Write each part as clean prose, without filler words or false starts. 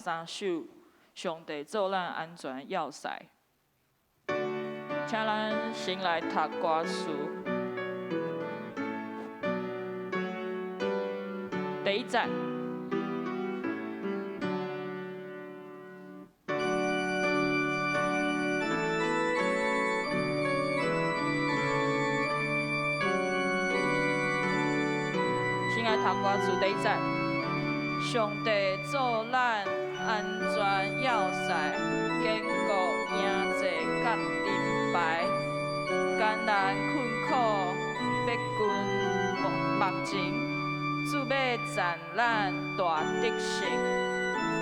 3首上帝做咱安全要塞，请咱先来读歌词。第一节。 先来读歌词第一节。上帝做咱安全要塞，坚固营坐甲盾牌，艰难困苦逼近目前，主要赞咱大德性，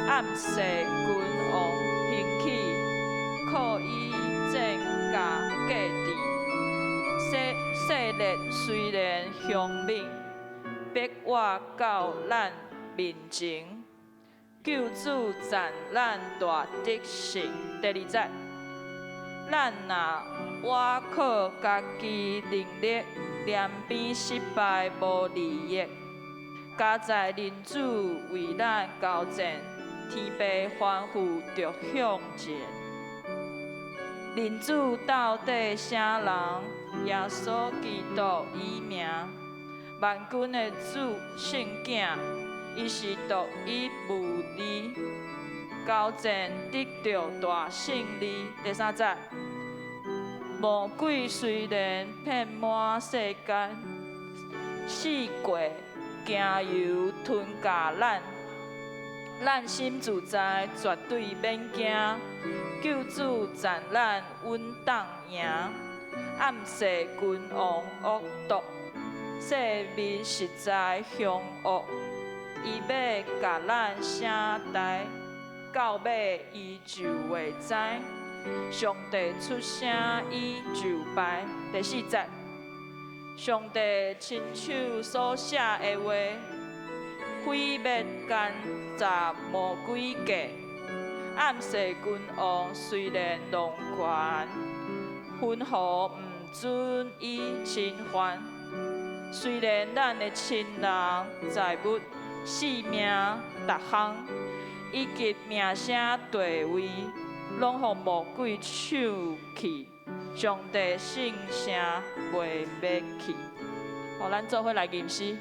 暗示君王兴起，靠伊正甲价值。势力虽然凶猛，逼我到咱 面前，救主赞咱大德性。第二节，咱若我靠家己能力，两边失败无利益，加在人主为咱交战，天父欢呼着向前。人主到底啥人？耶稣基督伊名，万军的主圣囝。 伊是独一无二，交战得到大胜利。第三节，魔鬼虽然遍满世间，四过行由吞甲咱心自在，绝对免惊。救主赞咱稳当赢，暗示君王恶毒，世面实在凶恶。 伊要甲咱声台，到尾伊就会知。上帝出声，伊就败。第四节，上帝亲手所写的话，毁灭奸诈魔鬼计，暗示君王虽然弄权，吩咐毋准伊侵犯。虽然咱的亲人财物。 性命、逐项以及名声地位，拢互魔鬼抢去。上帝圣声袂灭去。互咱做伙来吟诗。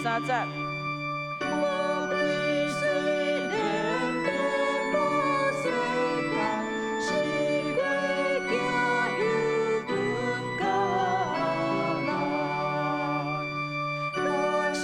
三节。魔鬼虽然遍满世间，是过行又吞甲咱，咱心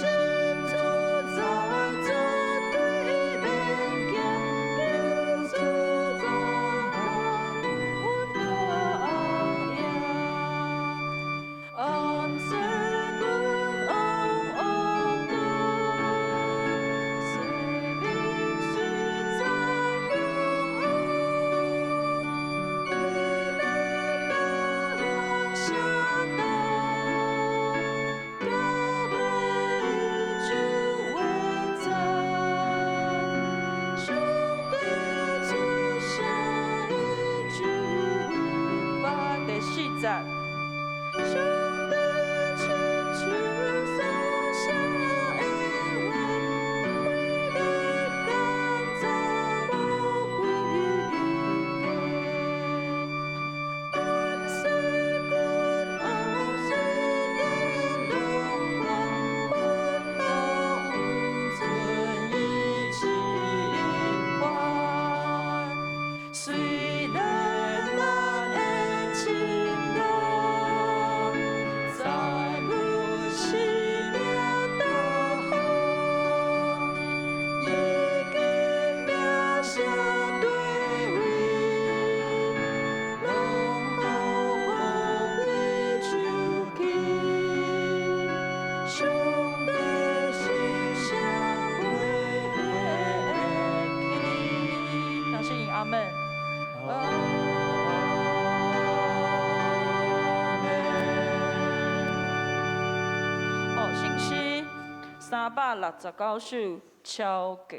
369首超过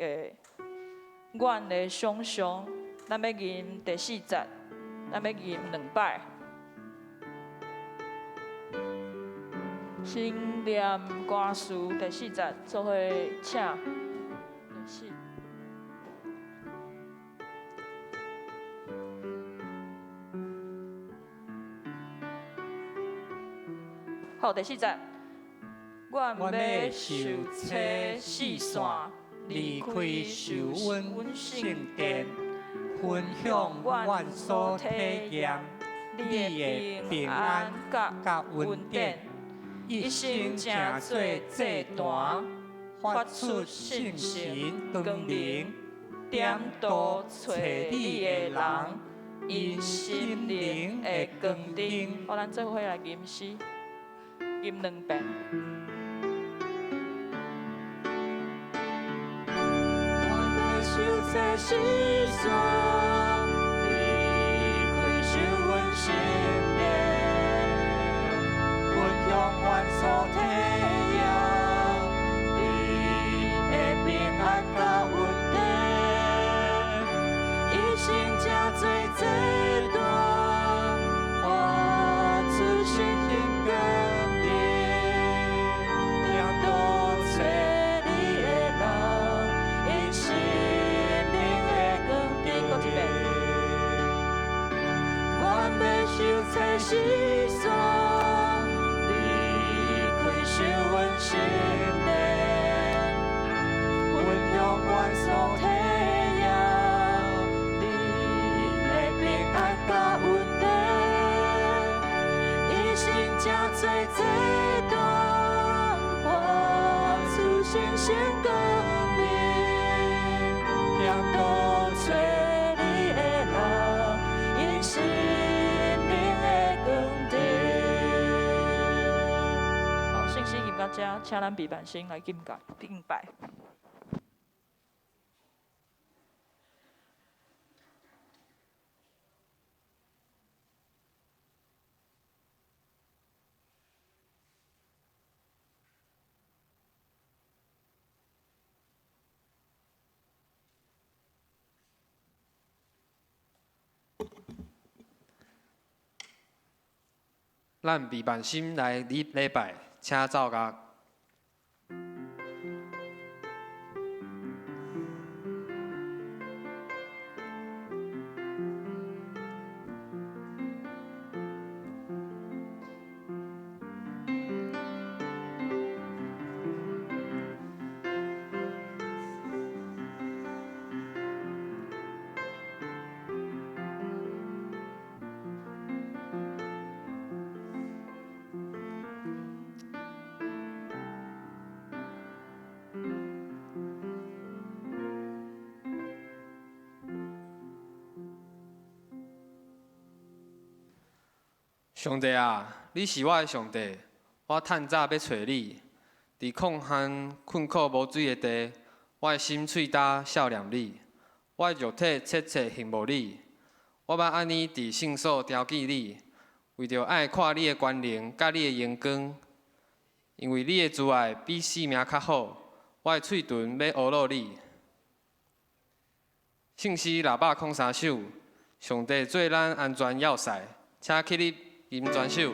阮的想象，咱要吟第4节，咱要吟2摆。心念歌词第4节，做伙请。第4。好，第4节。阮要受车四线，离开受阮圣殿，分享阮所体验你的平安甲恩典，一生正做祭坛，发出信心光明，点灯找你的人，因心灵的光灯。好，咱做伙来吟诗，吟2遍。受这世线，离开受阮圣殿，分享阮所体验你的平安甲恩典，一生正做这段，活出信心光明，点灯找你的人，因心。受这世线，离开受阮圣殿，分享阮所体验你的平安甲恩典，一生正做这段，活出信心光明，点灯找你的人，因心。到这，请咱备办先来敬拜。咱备办心来礼拜，请走甲。上帝啊，你是我的上帝，我趁早要找你。伫抗旱困苦无水的地，我的心喙焦笑念你，我的肉体切切羡慕你。我捌安尼伫圣所雕记你，为着爱看你的关联甲你的荣光，因为你的慈爱比性命较好，我的喙唇要学乐你。圣诗603首，上帝做咱安全要塞，请起立吟全首。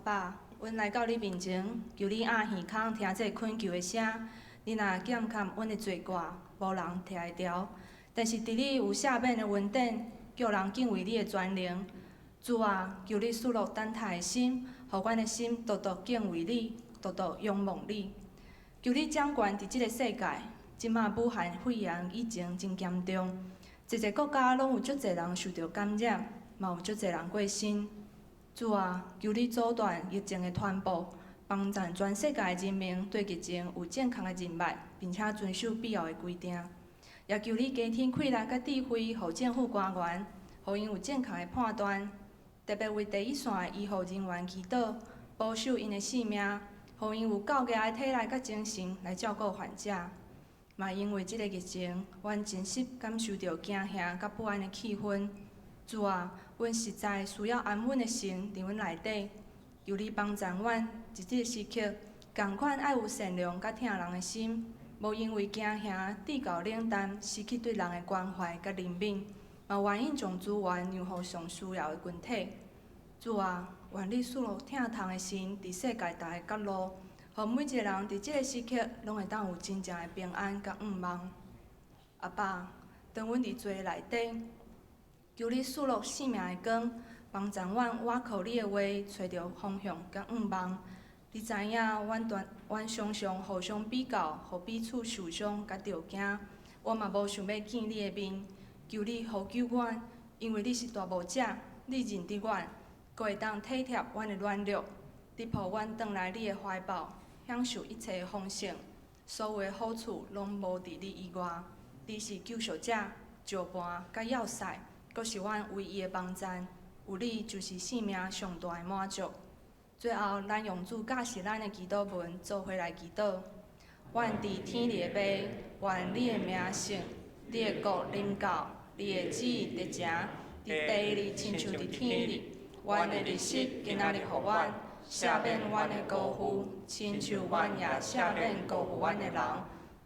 爸，阮来到你面前，求你按耳孔听这困求的声。你若减砍阮的罪过，无人摕会牢。但是伫你有赦免的恩典，叫人敬畏你的全能。主啊，求你赐落等待的心，互阮的心独独敬畏你，独独仰望你。求你掌权伫即个世界，即马武汉肺炎疫情真严重，一个国家拢有足侪人受到感染，嘛有足侪人过身。主啊，求你阻断疫情的传播，帮助全世界的人民对疫情有健康的认识，并且遵守必要的规定。也求你加添气力甲智慧，互政府官员，互因有正确的判断。特别为第一线的医护人员祈祷，保守因的性命，互因有够佳的体力甲精神来照顾患者。嘛因为即个疫情，阮真实感受到惊吓甲不安的气氛。主啊，阮实在需要安稳的心伫阮内底，求你帮助阮，伫即个时刻，共款爱有善良甲疼人的心，无因为惊吓、地高冷淡，失去对人的关怀甲怜悯。嘛愿意将资源让互上需要的群体。主啊，愿你赐落疼痛的心伫世界逐个角落，互每一个人伫即个时刻拢会当有真正的平安甲盼望。阿爸，当阮伫罪内底，求你赐落生命的光，帮助阮倚靠你的话，找到方向甲盼望。你知影，阮常常互相比较，互彼此受伤甲着惊。我嘛无想要见你的面。求你护救阮，因为你是大牧者，你认得阮，阁会当体贴阮的软弱。你抱阮转来你的怀抱，享受一切的丰盛，所有的好处拢无伫你以外。你是救赎者、石盘甲要塞，阁是阮唯一的帮赞。有你就是生命上大的满足。最后，咱用主教示咱的祈祷文做伙来祈祷。阮伫天里的爸，愿你的名圣。你的国临到，你的旨意达成，伫地里亲像伫天里。阮的日食今仔日予阮，赦免阮的辜负，亲像阮也赦免辜负阮的人。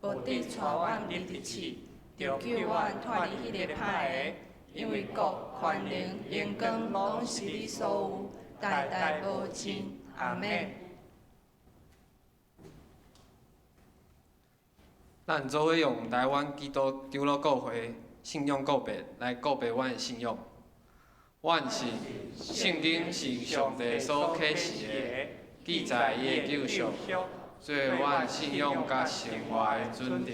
无得带阮入地狱，着救阮脱离迄个歹个。因为国、权能、荣光，拢是你所有，代代无尽。阿免。咱做伙用台湾基督长老教会信仰告别来告别阮的信仰。阮是圣经是上帝所启示的，记载伊的救赎，做阮信仰甲生活的准则。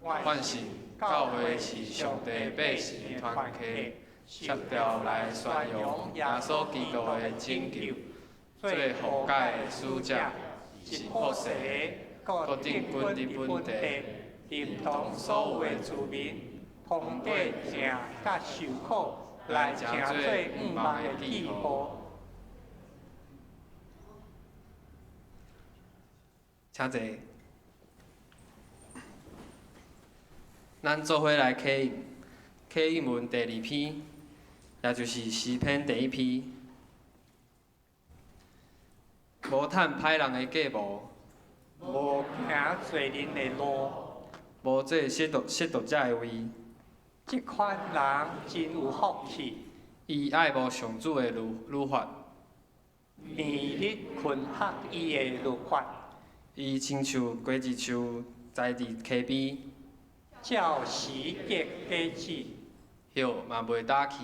阮是教会是上帝百姓的团体，协调来宣扬耶稣基督的拯救，做护解的使者，是福世的。各定军伫本地，连同所有的居民，通过正甲受苦，来成做毋望的记号。请坐。咱做伙来启应，启应文第2篇，也就是诗篇第1篇。无趁歹人的计谋。无行罪人的路，无做亵渎者的位，即款人真有福气。伊爱慕上主的律法，每日困学伊的律法，伊亲像果子树栽伫溪边，照时结果子，叶嘛袂打去。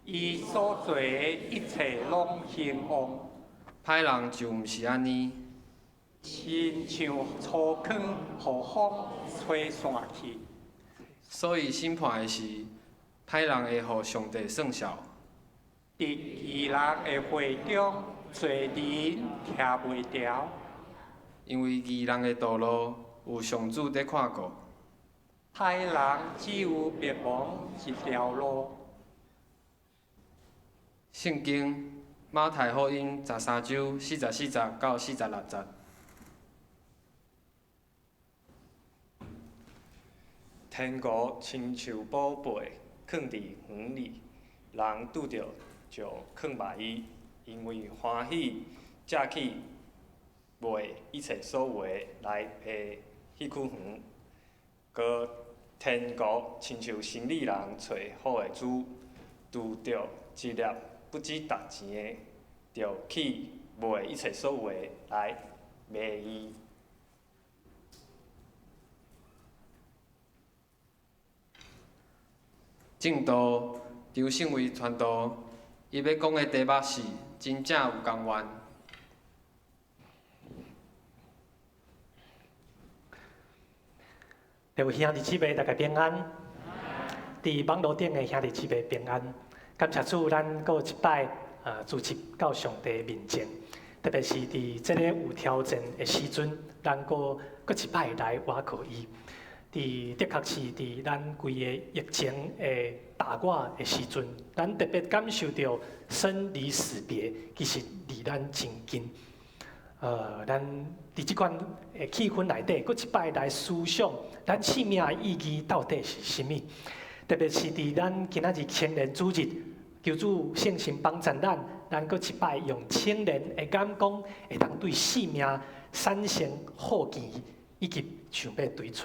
伊所做的一切拢兴旺。歹人就毋是安尼。亲像粗糠，予风吹散去。所以审判的时，歹人会互上帝算数。伫义人的会中，罪人徛袂牢。因为义人的道路有上主在看顾。歹人只有灭亡一条路。圣经马太福音13章44节到46节。天国亲像宝贝，藏伫园里，人拄着就藏埋伊，因为欢喜，借去卖一切所有的来赔迄区园。搁天国亲像生理人找好的主，拄着一粒不值值钱的，就去卖一切所有的来卖伊。正道刘胜伟传道，伊要讲的题目是真正有甘愿。各位兄弟姊妹，大家平安。伫网络顶的兄弟姊妹平安。感谢主，咱搁一摆主持到上帝面前，特别是伫这个有挑战的时阵，咱搁一摆来倚靠伊。的确是伫咱规个疫情的大热的时阵，咱特别感受到生离死别，其实离咱真近。咱伫即款的气氛内底，搁一摆来思想，咱生命的意义到底是啥物？特别是伫咱今仔日青年主日，求主圣神帮助咱搁一摆用青年的眼光，会当对生命产生好奇，以及想要追找。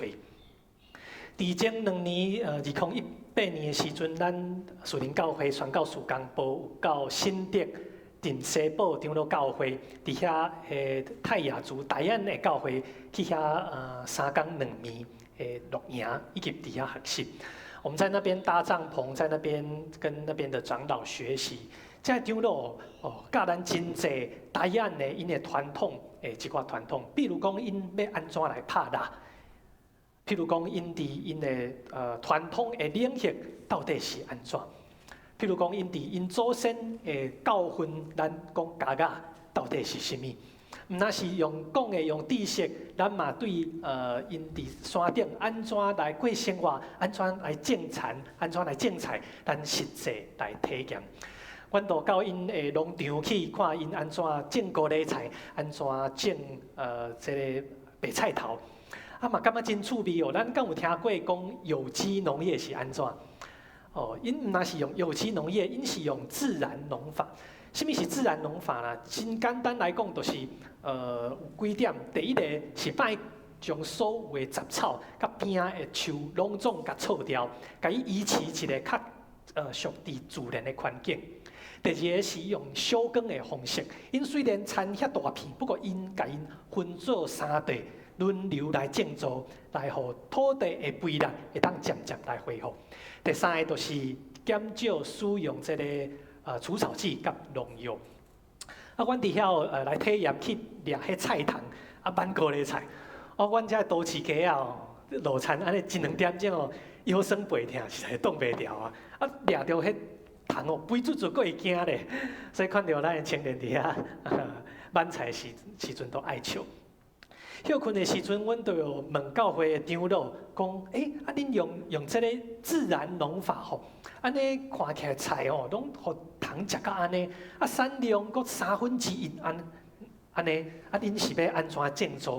伫前2年，2018年的时阵，咱树林教会宣教士公部有到新竹、镇西堡长老教会，伫遐泰雅族大安的教会去遐3天2暝的露营，以及伫遐学习。我们在那边搭帐篷，在那边跟那边的长老学习。这长老教咱真济大安的因的传统一寡传统，比如讲因要安怎来拍蜡。譬如讲，因伫因的传统的领域到底是安怎？譬如讲，因伫因祖先的教训，咱讲家家到底是啥物？毋那是用讲的用知识，咱嘛对因伫山顶安怎来过生活，安怎来种田，安怎来种菜，咱实际来体验。阮都到因的农场去看因安怎种高丽菜，安怎种这个白菜头。嘛感觉真趣味哦！咱敢有听过讲有机农业是安怎？因毋那是用有机农业，因是用自然农法。什么是自然农法呢？真简单来讲，就是有几点。第一个是摆将所有的杂草、甲边仔的树拢总甲扫掉，甲伊维持一个较属于自然的环境。第二个是用小耕的方式，因虽然产遐大片，不过因甲因分做3地。轮流来种植，来互土地的肥力会当渐渐来恢复。第三个就是减少使用这个除草剂甲农药。阮伫遐来体验去掠迄菜塘，挽高丽菜。阮遮都市街路餐安尼1-2点钟腰酸背痛，实在挡袂牢掠着迄塘肥嘟嘟，佫会惊咧。所以看到咱的青年伫遐挽菜时阵都爱笑。休困的时阵，阮都有问教会的长老讲：恁用这个自然农法吼，安尼看起来菜拢互虫食到安尼，产量佫1/3安尼，恁是要安怎种植？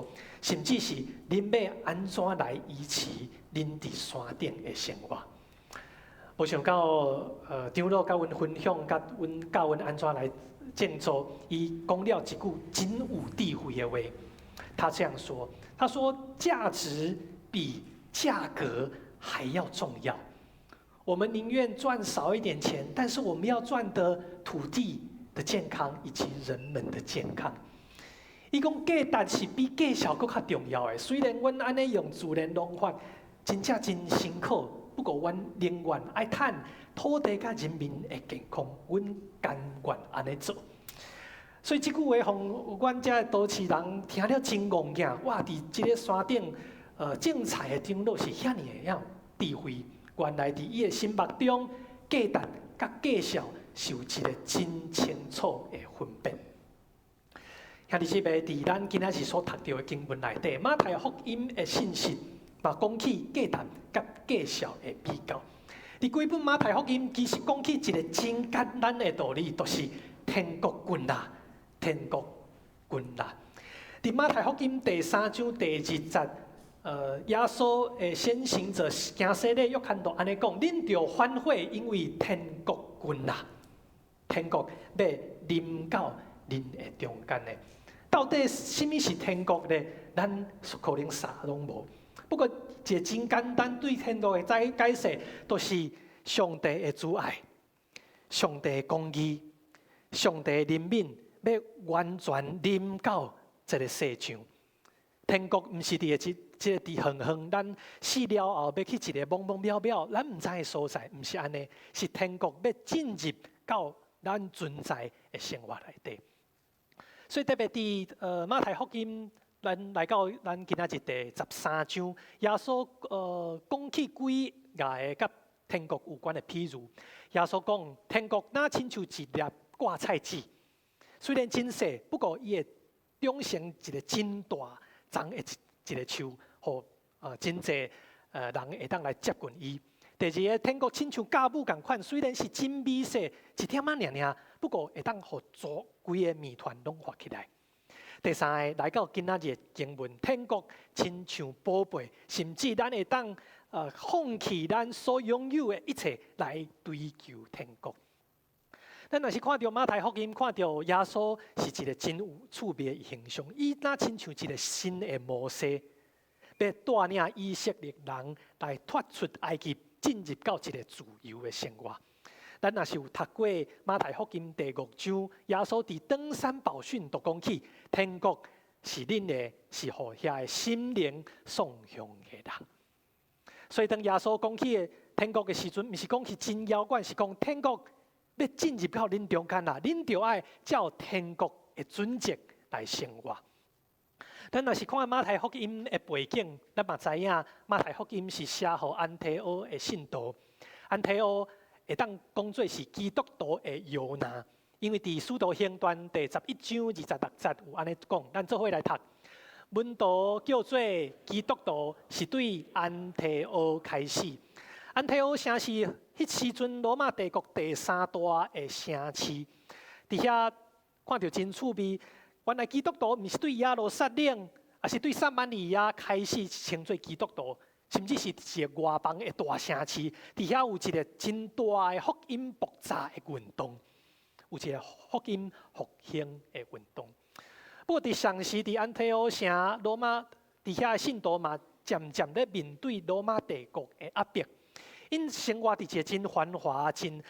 甚至是恁要安怎来维持恁伫山顶的生活？无想到长老甲阮分享，甲阮教阮安怎来种植，伊讲了一句真有智慧的话。他这样说：“他说价值比价格还要重要。我们宁愿赚少一点钱，但是我们要赚得土地的健康以及人们的健康。伊讲价值是比价小佫较重要的。虽然阮安尼用自然农法，真正真辛苦，不过阮宁愿爱趁土地甲人民的健康，阮甘愿安尼做。”所以即句话，互阮遮都市人听了真戆硬。哇！伫即个山顶，种菜的长老是遐尔的有智慧。原来伫伊的心目中，价值甲价小是有一个真清楚的分别。兄弟姊妹，伫咱今仔日所读到的经文内底，马太福音的信息嘛讲起价值甲价小的比较。伫规本马太福音其实讲起一个真简单的道理，就是天国近啦。天国近啦！伫马太福音第3章第20节，耶稣的先行者行洗礼约翰都安尼讲：恁着反悔，因为天国近啦！天国要临到恁的中间的。到底什么是天国呢？咱可能啥拢无。不过一个真简单对天国的解释，就是上帝的主爱、上帝的公义、上帝怜悯要完全临到这个世上。天国毋是伫个伫远远，咱死了后要去一个茫茫渺渺，咱毋知的所在，毋是安尼，是天国要进入到咱存在的生活内底。所以特别伫马太福音，咱来到咱今仔日第13章，耶稣讲起几个甲天国有关的譬如。耶稣讲，天国若亲像一粒挂菜籽，虽然真细，不过伊会长成一个真大长的一个树，互真济人会当来接近伊。第二个，天国亲像酵母共款，虽然是真美细，一点仔尔尔，不过会当互规个面团拢发起来。第三个，来到今仔日的经文，天国亲像宝贝，甚至咱会当放弃咱所拥有的一切来追求天国。咱若是看到马太福音，看到耶稣是一个真有趣味的形象，伊若亲像一个新的摩西，要带领以色列人来脱出埃及，进入到一个自由的生活。咱若是有读过马太福音第5章，耶稣伫登山宝训就讲起，天国是恁的，是互遐的心灵送向的人。所以当耶稣讲起天国的时阵，毋是讲起真遥远，是讲天国要进入到恁中间啦，恁就爱照天国的准则来生活。咱若是看马太福音的背景，咱嘛知影马太福音是写予安提阿的信徒，安提阿会当讲做是基督徒的摇篮，因为伫《使徒行传》第11章26节有安尼讲，咱做伙来读。门徒叫做基督徒，是对安提阿开始。安提阿城是迄时阵罗马帝国第3大的城市，伫遐看到真趣味。原来基督徒毋是对耶路撒冷，也是对撒玛利亚开始称作基督徒，甚至是一个外邦的大城市。伫遐有一个真大的福音爆炸的运动，有一个福音复兴的运动。不过，伫上时伫安提阿城，罗马伫遐的信徒嘛，渐渐咧面对罗马帝国的压迫。因生活伫一个真繁华、真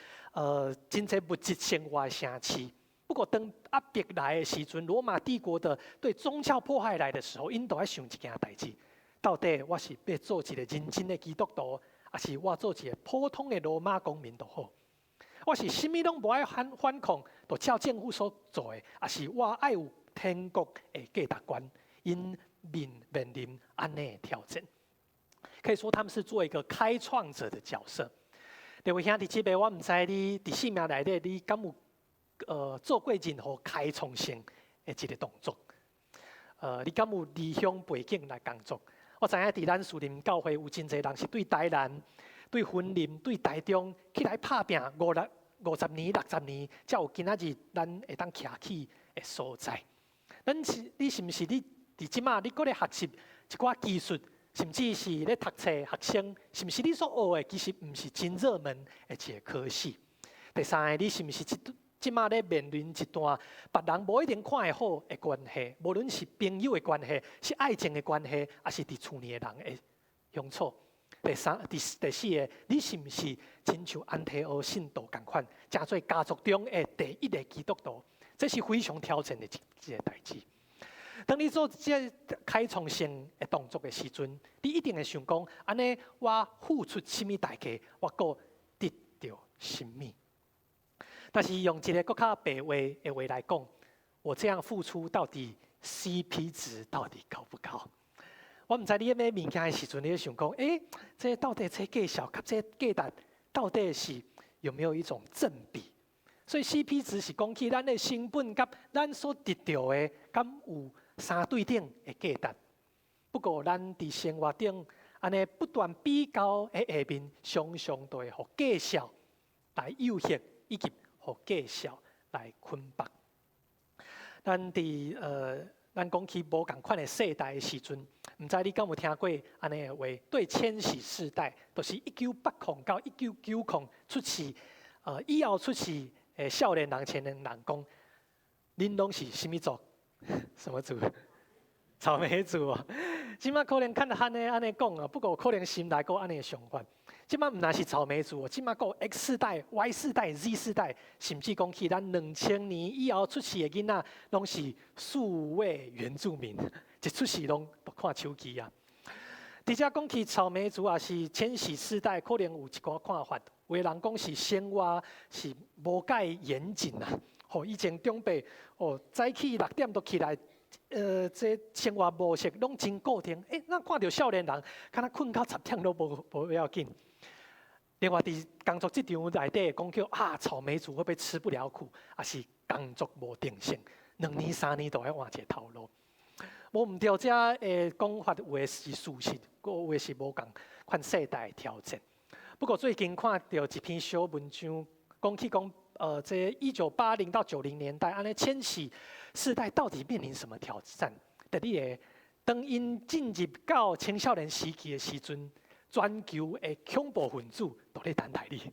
侪物质生活的城市。不过，当压迫来的时阵，罗马帝国的对宗教迫害来的时候，因都要想一件代志：到底我是要做一个认真的基督徒，还是我做一个普通的罗马公民就好？我是啥物拢无爱反抗，就照政府所做的，还是我爱有天国的价值观？因面临安尼的挑战。可以说他们是做一个开创者的角色。各位兄弟姐妹，我唔知你伫生命内底，你敢有做过任何开创性的一个动作？你敢有离乡背景来工作？我知影伫咱树林教会有真侪人是对台南、对云林、对台中起来拍拼50年、60年，才有今仔日咱会当徛起的所在。你是毋是你伫即马你搁咧学习一寡技术？甚至是咧读册学生，是毋是你所学的其实毋是真热门的一个科系？第三个，你是毋是即马咧面临一段别人无一定看会好的关系，无论是朋友的关系，是爱情的关系，还是伫厝里的人的相处？第四个，你是毋是亲像安提阿信徒共款，成做家族中的第一个基督徒？这是非常挑战的一个代志。当你做这开创性的动作的时阵，你一定会想讲：安尼我付出什么代价，我搁得到什么？但是用一个更较白话的话来讲，我这样付出到底 CP 值到底高不高？我唔知你买物件的时阵，你会想讲：这到底这价小甲这价值到底是有没有一种正比？所以 CP 值是讲起咱的成本甲咱所得到的，敢有相对等的价值。不过，咱伫生活中安尼不断比较的下面，常常都会互计较来诱惑，以及互计较来捆绑。咱伫咱讲起无共款的世代的时阵，唔知你敢有听过安尼的话？对千禧世代，就是1980到1990出世，以后出世的少年人、青年人讲，恁拢是什么族？什么族？草莓族啊！即马可能看安尼讲啊，不过可能心内个安尼的想法。即摆毋但是草莓族，即摆还有 X 世代、Y 世代、Z 世代，甚至讲起咱2000年以后出世的囡仔，拢是数位原住民，一出世拢看手机啊。而且讲起草莓族也是千禧世代，可能有一寡看法，有的人讲是生活是无介严谨啊。吼，以前长辈早起6点就起来。这生活模式拢真固定。咱看到少年人，敢若困到10点都无要紧。另外，伫工作职场内底讲叫草莓族会不会吃不了苦，也是工作无定性，2年3年都要换一个头路。无毋对，这讲法有的是事实，有的是无共款世代的挑战。不过最近看到一篇小文章，讲这1980到90年代，安尼千禧世代到底面临什么挑战？在你的当因进入到青少年时期的时阵，全球的恐怖分子都咧等待你。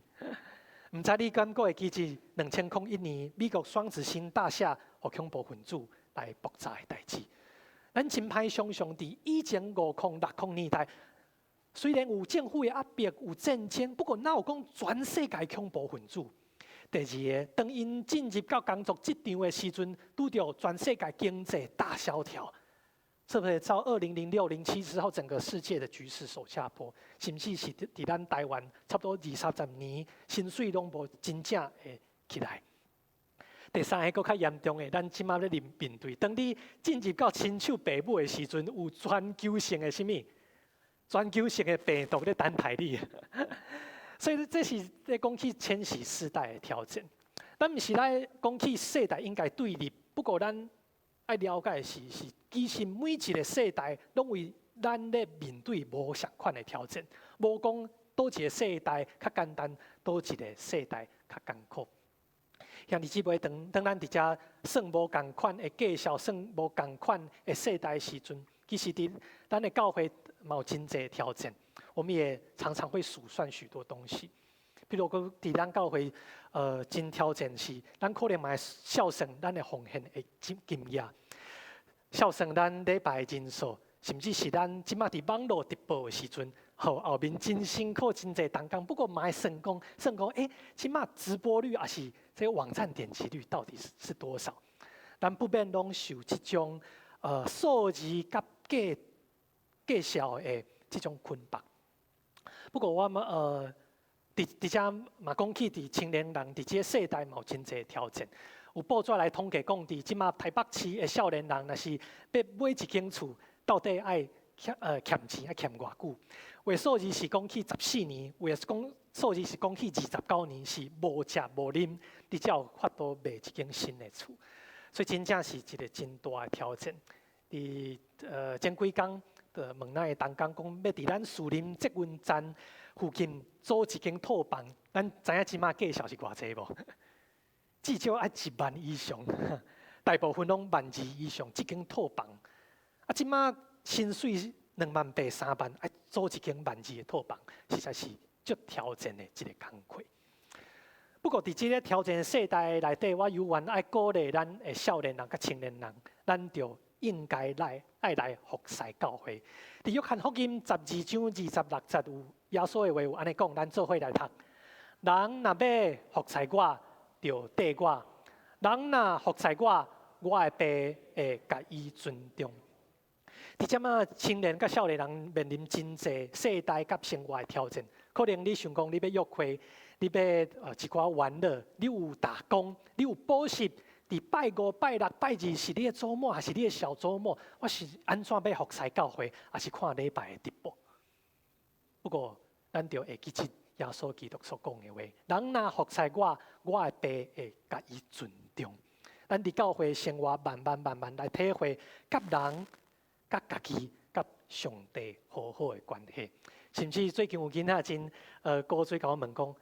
唔知你敢会记起2001年美国双子星大厦和恐怖分子来爆炸的代志？咱真歹想象，伫以前50、60年代，虽然有政府的压迫、有战争，不过哪有讲全世界恐怖分子？第二个，当因进入到工作职场的时阵，拄到全世界经济大萧条，是不是照2006、07之后，整个世界的局势走下坡，甚至是伫咱台湾差不多20-30年，薪水拢无真正会起来。第三个更较严重的，咱即马咧面对，当你进入到亲手父母的时阵，有全球性的什么？全球性的病毒咧等待你。所以这是在讲起千禧世代的挑战。咱毋是来讲起世代应该对立，不过咱爱了解的是其实每一个世代拢为咱咧面对无相款的挑战，无讲倒一个世代较简单，倒一个世代较艰苦。兄弟姊妹，当咱伫遮算无共款的介绍，算无共款的世代时阵，其实伫咱的教会嘛有真济挑战。我们也常常会数算许多东西，比如讲，伫咱教会，真挑战是，咱可能嘛孝顺咱的奉献的金额，孝顺咱礼拜的人数，甚至是咱即马伫网络直播的时阵，后面真辛苦真济同工，不过嘛会算讲，即马直播率也是这个网站点击率到底是多少？咱不免拢受即种数字甲计销的即种捆绑。不过我们伫遮嘛讲起伫青年人伫这个世代嘛有真济挑战。有报纸来统计讲，伫即马台北市的少年人，若是要买一间厝，到底爱欠钱爱欠偌久？有的数字是讲起14年，有的数字是讲起29年，是无食无啉，你才有法度买一间新的厝。所以真正是一个真大的挑战。伫前几工。问咱的同工讲，要伫咱树林捷运站附近租一间套房，咱知影即马价钱是偌济无？至少爱1万以上，大部分拢12000以上，一间套房。即马薪水2万8、3万，爱租一间12000的套房，实在是足挑战的一个工课。不过伫即个挑战世代内底，我犹原爱鼓励咱的少年人甲青年人，咱着应该爱来服侍教会。伫约翰福音12章26节有耶稣的话有安尼讲，咱做伙来读。人若要服侍我，就缀我；人若服侍我，我的爸会甲伊尊重。伫即马青年甲少年人面临真济世代甲生活的挑战，可能你想讲你要约会，你要一寡玩乐，你有打工，你有补习。伫拜5、拜6、拜2是你的周末，还是你的小周末？我是安怎要服侍教会，还是看礼拜的直播？不过，咱就会记起耶稣基督所讲的话：人若服侍我，我的爸会甲伊尊重。咱伫教会生活，慢慢来体会，甲人、甲家己、甲上帝好好的关系。甚至最近有囡仔真高水甲我问讲：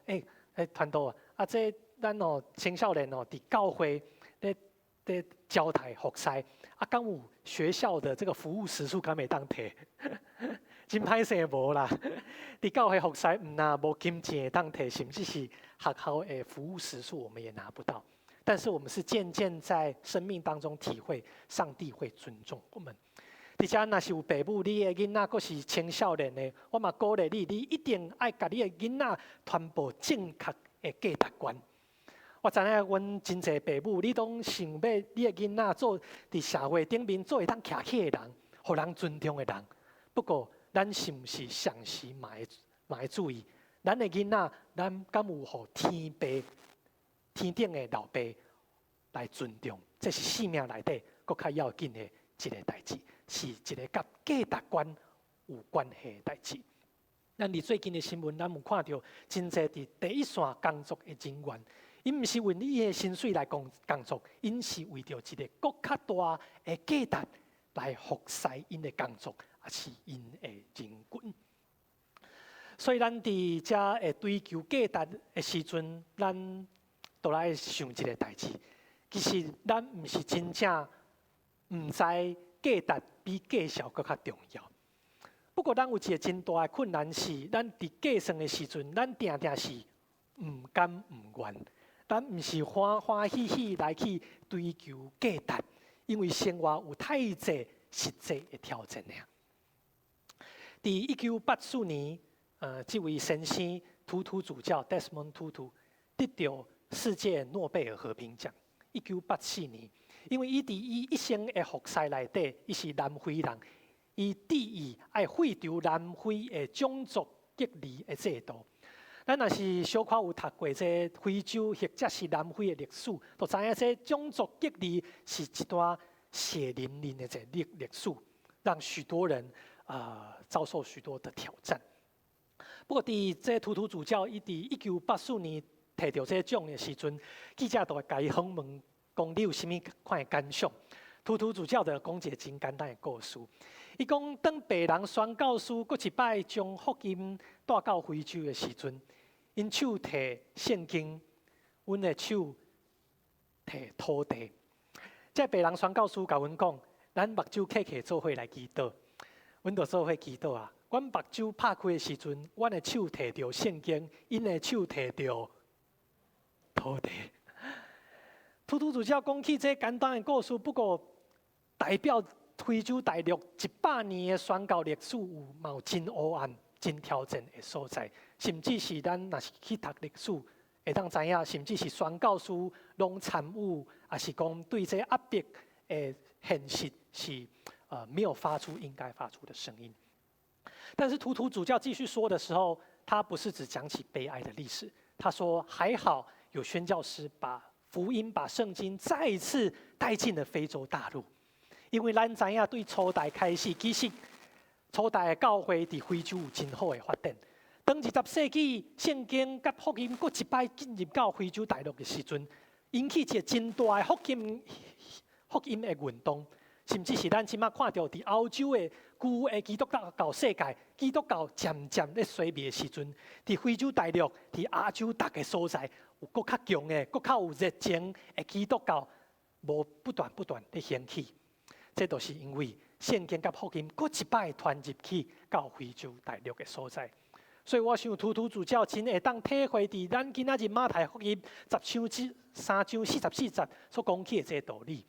团导啊，这咱青少年伫教会。在交台服侍，敢有学校的这个服务时数敢会当摕？真歹势无啦！伫教会服侍，无金钱会当摕，甚至是学校的服务时数，我们也拿不到。但是我们是渐渐在生命当中体会，上帝会尊重我们。而且若是有爸母，你的囡仔阁是青少年的，我嘛鼓励你，你一定爱甲你的囡仔传播正确的价值观。我知影，阮真侪爸母，你拢想要你的囡仔做伫社会顶面做会当徛起的人，互人尊重的人。不过，咱是毋是上时嘛会注意，咱的囡仔，咱敢有互天顶的老爸来尊重？这是生命内底搁较要紧的一个代志，是一个甲价值观有关系的代志。咱伫最近的新闻，咱有看到真侪伫第一线工作的人员。因毋是为你的薪水来工作，因是为着一个更较大的价值来服侍因的工作，也是因的人群。所以咱伫遮会追求价值的时阵，咱都来想一个代志。其实咱毋是真正毋知价值比计数更较重要。不过咱有一个真大的困难是，咱伫计算的时阵，咱定定是毋甘毋愿。咱毋是欢欢喜喜来去追求价值，因为生活有太侪实际的挑战了。伫1984年，这位先生图图主教 Desmond Tutu 得到世界诺贝尔和平奖。1984年，因为伊伫伊一生的服侍内底，伊是南非人，伊提议爱废除南非的种族隔离的制度。咱若是小可有读过这非洲或者是南非的历史，就知影这种族隔离是一段血淋淋的历史，让许多人遭受许多的挑战。不过，伫这图图主教伊伫1984年摕到这奖的时阵，记者都会甲伊访问，讲你有甚物款的感想？图图主教就讲一个真简单的故事。伊讲，当白人宣教师搁一摆将福音带到非洲的时阵，因手摕圣经，阮的手摕土地。这白人宣教师甲阮讲，咱目睭客客做伙来祈祷，阮就做伙祈祷啊。阮目睭拍开的时阵，阮的手摕着圣经，因的手摕着土地。图图主教讲起这简单的故事，不过代表非洲大陆100年的宣教历史有真黑暗、真挑战的所在，甚至是咱若是去读历史，会当知影，甚至是宣教师拢参与，也是讲对这压迫的现实是没有发出应该发出的声音。但是图图主教继续说的时候，他不是只讲起悲哀的历史，他说还好有宣教师把福音、把圣经再一次带进了非洲大陆。因为咱知影，对初代开始，其实初代的教会伫非洲有真好的发展。当20世纪圣经甲福音搁一摆进入到非洲大陆的时阵，引起一个真大的福音的运动，甚至是咱即马看到伫欧洲的旧的基督教世界，基督教渐渐咧衰灭的时阵，伫非洲大陆、伫亚洲逐个所在，有搁较强的、搁较有热情的基督教，无不断咧兴起。这都是因为圣经甲福音搁一摆传入去到非洲大陆的所在，所以我想图图主教真会当体会伫咱今仔日马太福音10章3章44节所讲起的这道理。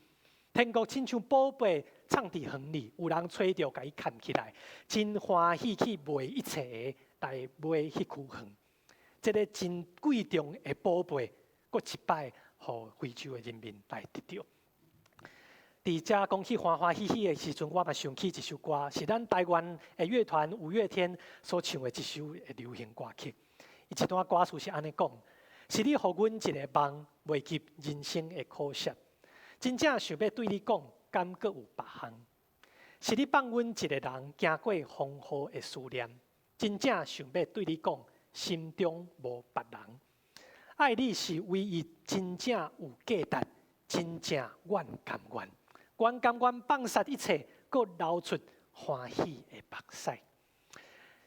天国亲像宝贝藏伫园里，有人找着，甲伊牵起来，真欢喜去卖一切来买迄区园。这个真贵重的宝贝，搁一摆互非洲的人民来得到。伫遮讲起欢欢喜喜的时阵，我嘛想起一首歌，是咱台湾的乐团五月天所唱的一首流行歌曲。伊一段歌词是安尼讲：是你予阮一个梦，袂及人生的苦涩。真正想要对你讲，敢阁有别项？是你放阮一个人行过风雨的思念。真正想要对你讲，心中无别人。爱你是唯一真正有价值，真正愿甘愿。愿甘愿放下一切，搁流出欢喜的目屎。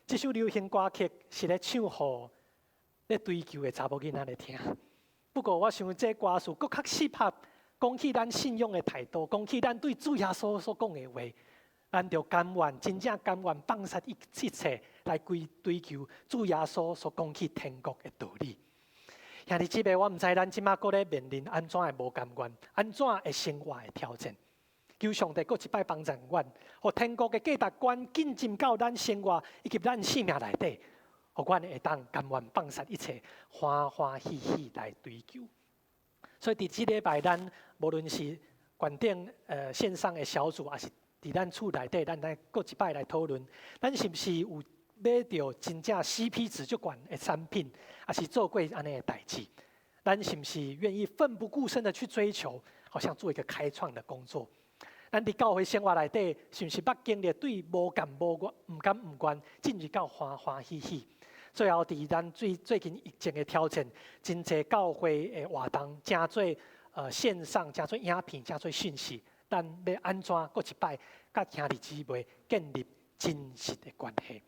这首流行歌曲是咧唱予咧追求的查某囡仔咧听。不过，我想这歌词搁较适合讲起咱信仰的态度，讲起咱对主耶稣所讲的话。咱就甘愿，真正甘愿放下一切，来追求主耶稣所讲起天国的道理。兄弟姊妹，我毋知咱即马搁咧面临安怎的无甘愿，安怎的生活的挑战。求上帝搁一摆帮助阮，互天国的价值观进入到咱生活以及咱生命内底，互阮会当甘愿放下一切，欢欢喜喜来追求。所以伫即礼拜，咱无论是观点线上的小组，还是伫咱厝内底，咱来搁一摆来讨论，咱是不是有买到真正 CP 值足高的产品，还是做过安尼的代志？咱是不是愿意奋不顾身的去追求，好像做一个开创的工作？咱伫教会生活内底，是不是捌经历对无甘无愿、唔甘唔愿，进入到欢欢喜喜？最后伫咱最近疫情的挑战，真侪教会的活动，真侪线上，真侪影片，真侪讯息，咱要安怎搁一摆，甲兄弟姊妹建立真实的关系？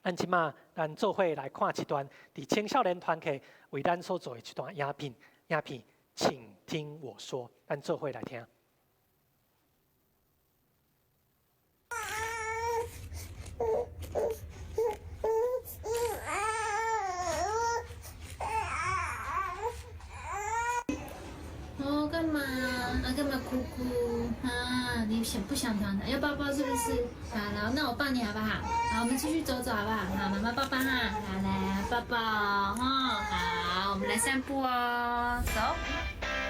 咱即马咱做伙来看一段伫青少年团体为咱所做的一段影片，请听我说，咱做伙来听。哦，干嘛？干嘛哭哭？啊，你不想躺着？要抱抱是不是？好，然后那我抱你好不好？好，我们继续走走好不好？好，妈妈抱抱哈。好，来抱抱哈。好，我们来散步哦，走。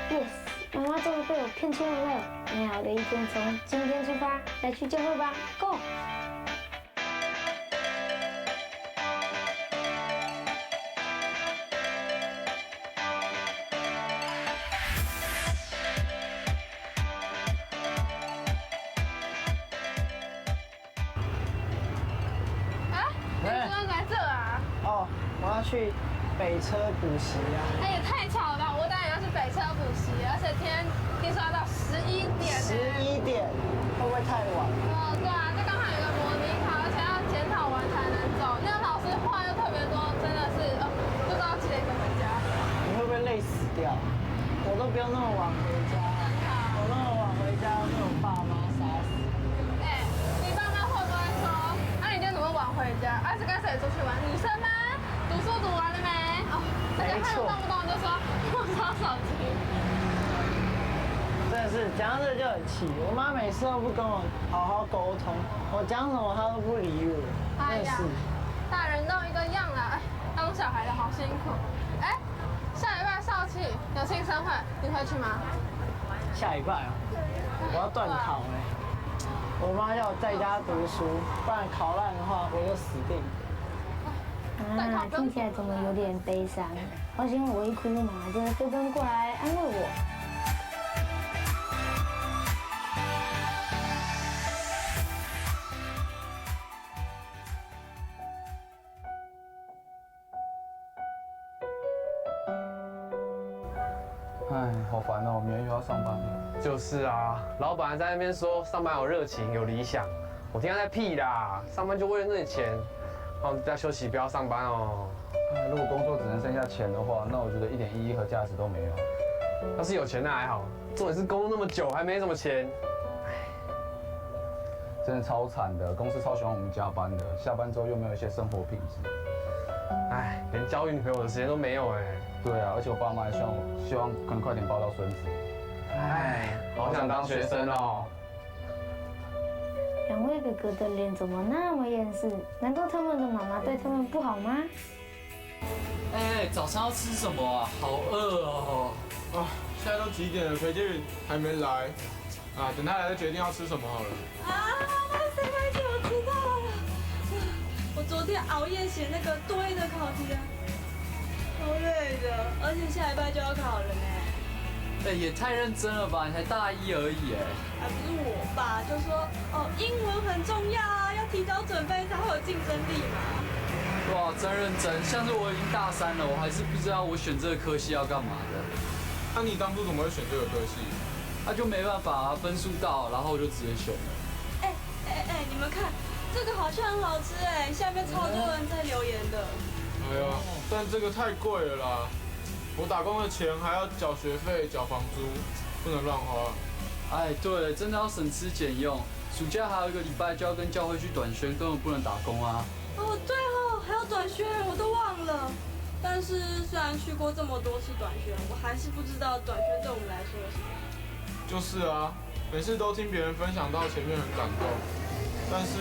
Yes， 妈妈终于被我骗出来了。美好的一天从今天出发，来去教会吧 ，Go！我要去北车补习啊！哎也太巧了吧！我当然要去北车补习，而且听说要到11点。11点会不会太晚？哦，对啊，就刚好有个模拟考，而且要检讨完才能走。那个老师话又特别多，真的是不知道几点可以回家。你会不会累死掉？我都不用那么晚回家，我那么晚回家被我爸妈杀死。哎，你爸妈会不会说，啊你今天怎么晚回家？是跟谁出去玩？女生吗？读书读完了没？哦，而且他们动不动就说我刷手机。真的是讲到这就很气，我妈每次都不跟我好好沟通，我讲什么她都不理我，真的是。大人都一个样啦，当小孩的好辛苦。哎，下礼拜少期有庆生会，你会去吗？下礼拜我要断考哎，我妈要我在家读书，不然考烂的话我就死定。啊，听起来怎么有点悲伤？好险我一哭，妈妈就会飞奔过来安慰我。哎，好烦哦，明天又要上班了。就是啊，老板还在那边说上班有热情有理想，我听他在屁啦，上班就为了那点钱。好，大家休息，不要上班哦。如果工作只能剩下钱的话，那我觉得一点意义和价值都没有。要是有钱那还好，重点是工作那么久还没什么钱，真的超惨的。公司超喜欢我们加班的，下班之后又没有一些生活品质。哎，连教育女朋友的时间都没有哎。对啊，而且我爸妈还希望可能快点抱到孙子。哎，好想当学生哦。两位哥哥的脸怎么那么厌世？难道他们的妈妈对他们不好吗？哎，早餐要吃什么啊？好饿哦！啊，现在都几点了，裴建宇还没来。啊，等他来再决定要吃什么好了。啊，哇塞，麦姐，我知道了。我昨天熬夜写那个多益的考题啊，超累的，而且下礼拜就要考了呢。哎，也太认真了吧！你才大一而已哎。还不是我爸就说哦，英文很重要啊，要提早准备才会有竞争力嘛。哇，真认真！像是我已经大3了，我还是不知道我选这个科系要干嘛的。那你当初怎么会选这个科系？那就没办法啊，分数到，然后我就直接选了。哎，你们看这个好像很好吃哎，下面超多人在留言的。哎呀，但这个太贵了啦。我打工的钱还要缴学费、缴房租，不能乱花。哎，对，真的要省吃俭用。暑假还有1个礼拜就要跟教会去短宣，根本不能打工啊。哦，对哦，还有短宣，我都忘了。但是虽然去过这么多次短宣，我还是不知道短宣对我们来说有什么。就是啊，每次都听别人分享到前面很感动，但是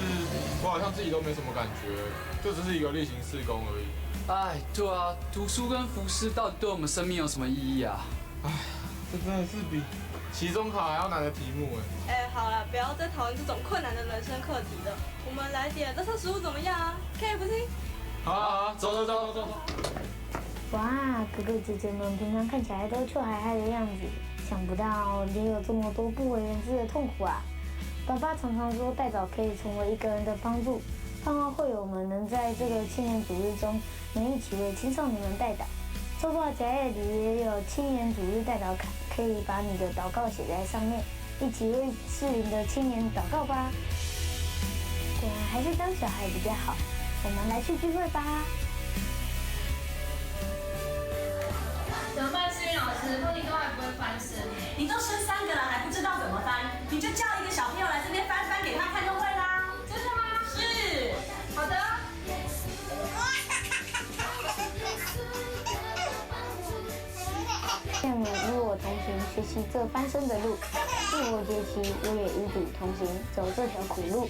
我好像自己都没什么感觉，就只是一个例行事工而已。哎，对啊，读书跟服侍到底对我们生命有什么意义啊？哎，这真的是比期中考还要难的题目哎。好了，不要再讨论这种困难的人生课题了，我们来点垃圾食物怎么样啊？可以不听？好，走。哇，哥哥姐姐们平常看起来都臭嗨嗨的样子，想不到也有这么多不为人知的痛苦啊！爸爸常常说带早可以成为一个人的帮助，盼望会友们能在这个青年主日中能一起为青少年们代祷。周报夹页里也有青年主日代祷卡，可以把你的祷告写在上面，一起为适龄的青年祷告吧。果然还是当小孩比较好，我们来去聚会吧。怎么办，思韵老师？托尼都还不会翻身哎。你都生3个了，还不知道怎么翻？你就叫一个小朋友来这边翻给他看就会啦。真的吗？是。好的。愿你与我同行，学习这翻身的路。复活节期，我也与主同行，走这条苦路。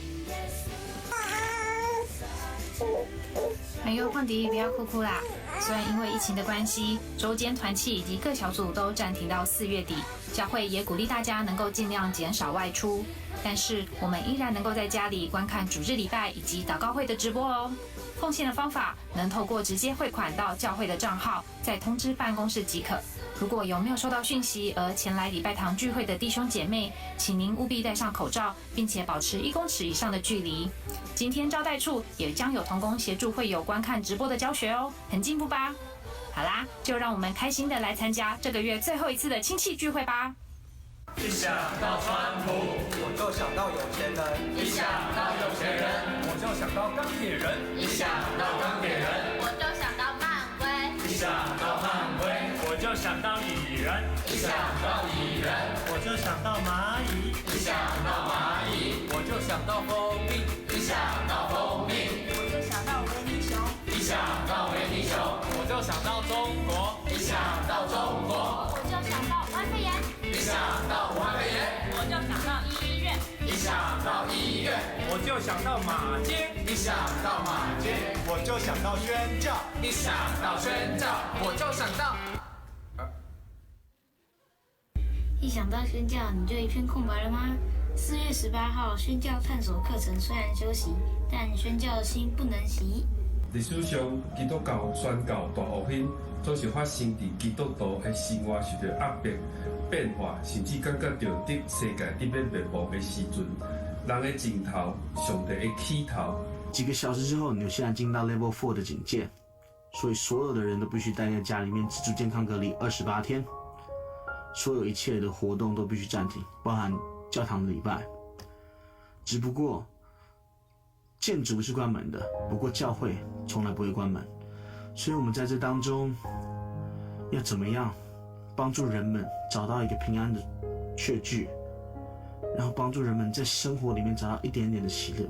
没有胖迪，不要哭啦！虽然因为疫情的关系，周间团契以及各小组都暂停到4月底，教会也鼓励大家能够尽量减少外出，但是我们依然能够在家里观看主日礼拜以及祷告会的直播哦。奉献的方法能透过直接汇款到教会的账号，再通知办公室即可。如果有没有收到讯息而前来礼拜堂聚会的弟兄姐妹，请您务必戴上口罩，并且保持1公尺以上的距离。今天招待处也将有同工协助会友观看直播的教学哦，很进步吧？好啦，就让我们开心的来参加这个月最后一次的亲戚聚会吧。一想到川普，我就想到有钱人；一想到有钱人，我就想到钢铁人；一想到钢铁人，我就想到漫威；一想到漫威，我就想到蚁人；一想到蚁人，我就想到蚂蚁；一想到蚂蚁，我就想到蜂蜜；一想到蜂蜜，我就想到维尼熊；一想到维尼熊，我就想到中国；一想到中国，我就想到武汉肺炎；一想到武汉肺炎，我就想到医院；一想到医院，我就想到马街；一想到马街，我就想到宣教；一想到宣教，我就想到。一想到宣教，你就一片空白了吗？4月18号，宣教探索课程虽然休息，但宣教的心不能息。历史上，基督教宣教大复兴，总是发生伫基督徒的生活受到压迫、变化，甚至感觉到伫世界伫要灭亡的时阵，人的尽头，上帝的起头。几个小时之后，纽西兰进到 Level 4的警戒，所以所有的人都必须待在家里面自主健康隔离28天。所有一切的活动都必须暂停，包含教堂的礼拜。只不过建筑是关门的，不过教会从来不会关门。所以我们在这当中要怎么样帮助人们找到一个平安的确据，然后帮助人们在生活里面找到一点点的喜乐，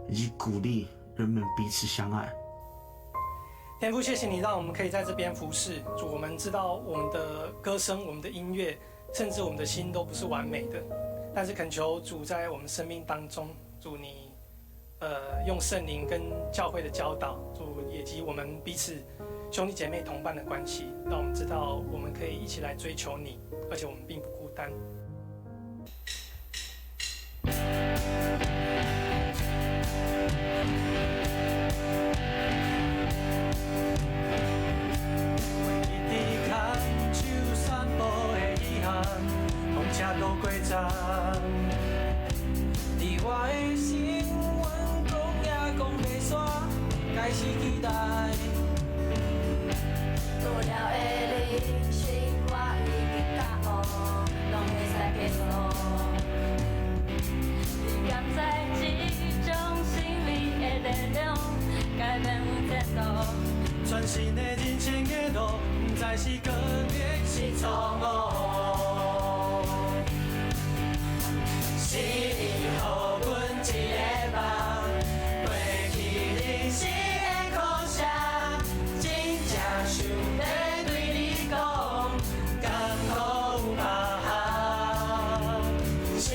以及鼓励人们彼此相爱。天父，谢谢你让我们可以在这边服侍。主，我们知道我们的歌声、我们的音乐，甚至我们的心都不是完美的，但是恳求主在我们生命当中，主你用圣灵跟教会的教导，主以及我们彼此兄弟姐妹同伴的关系，让我们知道我们可以一起来追求你，而且我们并不孤单。车路过站，伫我的心愿讲也讲袂煞，开始期待。无聊的人生我已经觉悟，拢会使结束。你甘在这种心里的力量，改变有节奏。全新的人生的路，不再是个别是错误。是你予阮一个梦，过去人生的苦涩，真正想要对你讲，甘苦有别项。是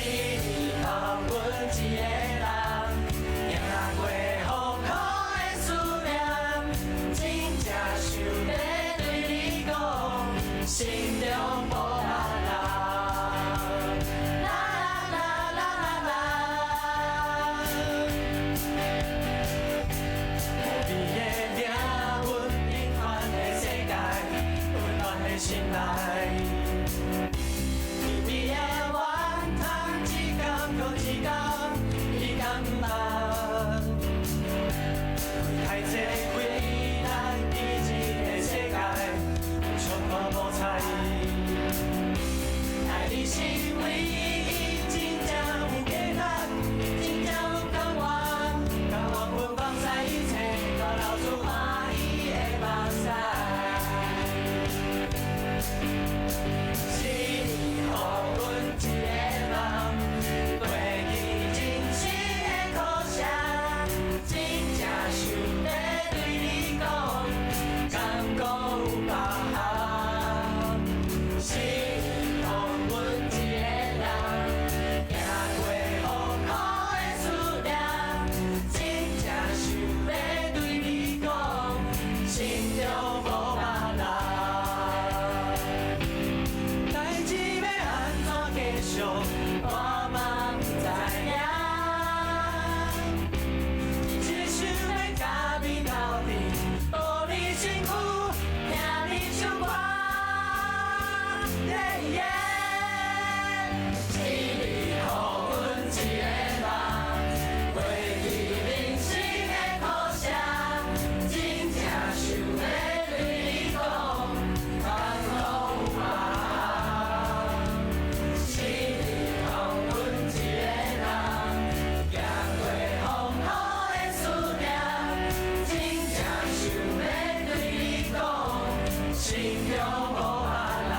是为伊真正有价值，真正有甘愿，甘愿分放在一切，都流出欢喜的目屎。是你予阮一个梦，对伊真心的苦涩，真正想要对你讲，敢讲有别项？是你予阮一个人，行过风雨的思念，真正想要对你讲，心中无别人。代志要安怎继续，我嘛不知影。只想要甲你斗阵，抱你身躯，听你唱歌。是你予阮一个梦，过去人生的苦涩，真正想要对你讲，敢讲有别项？是你予阮一个人，行过风雨的思念，真正想要对你讲，心中无别人。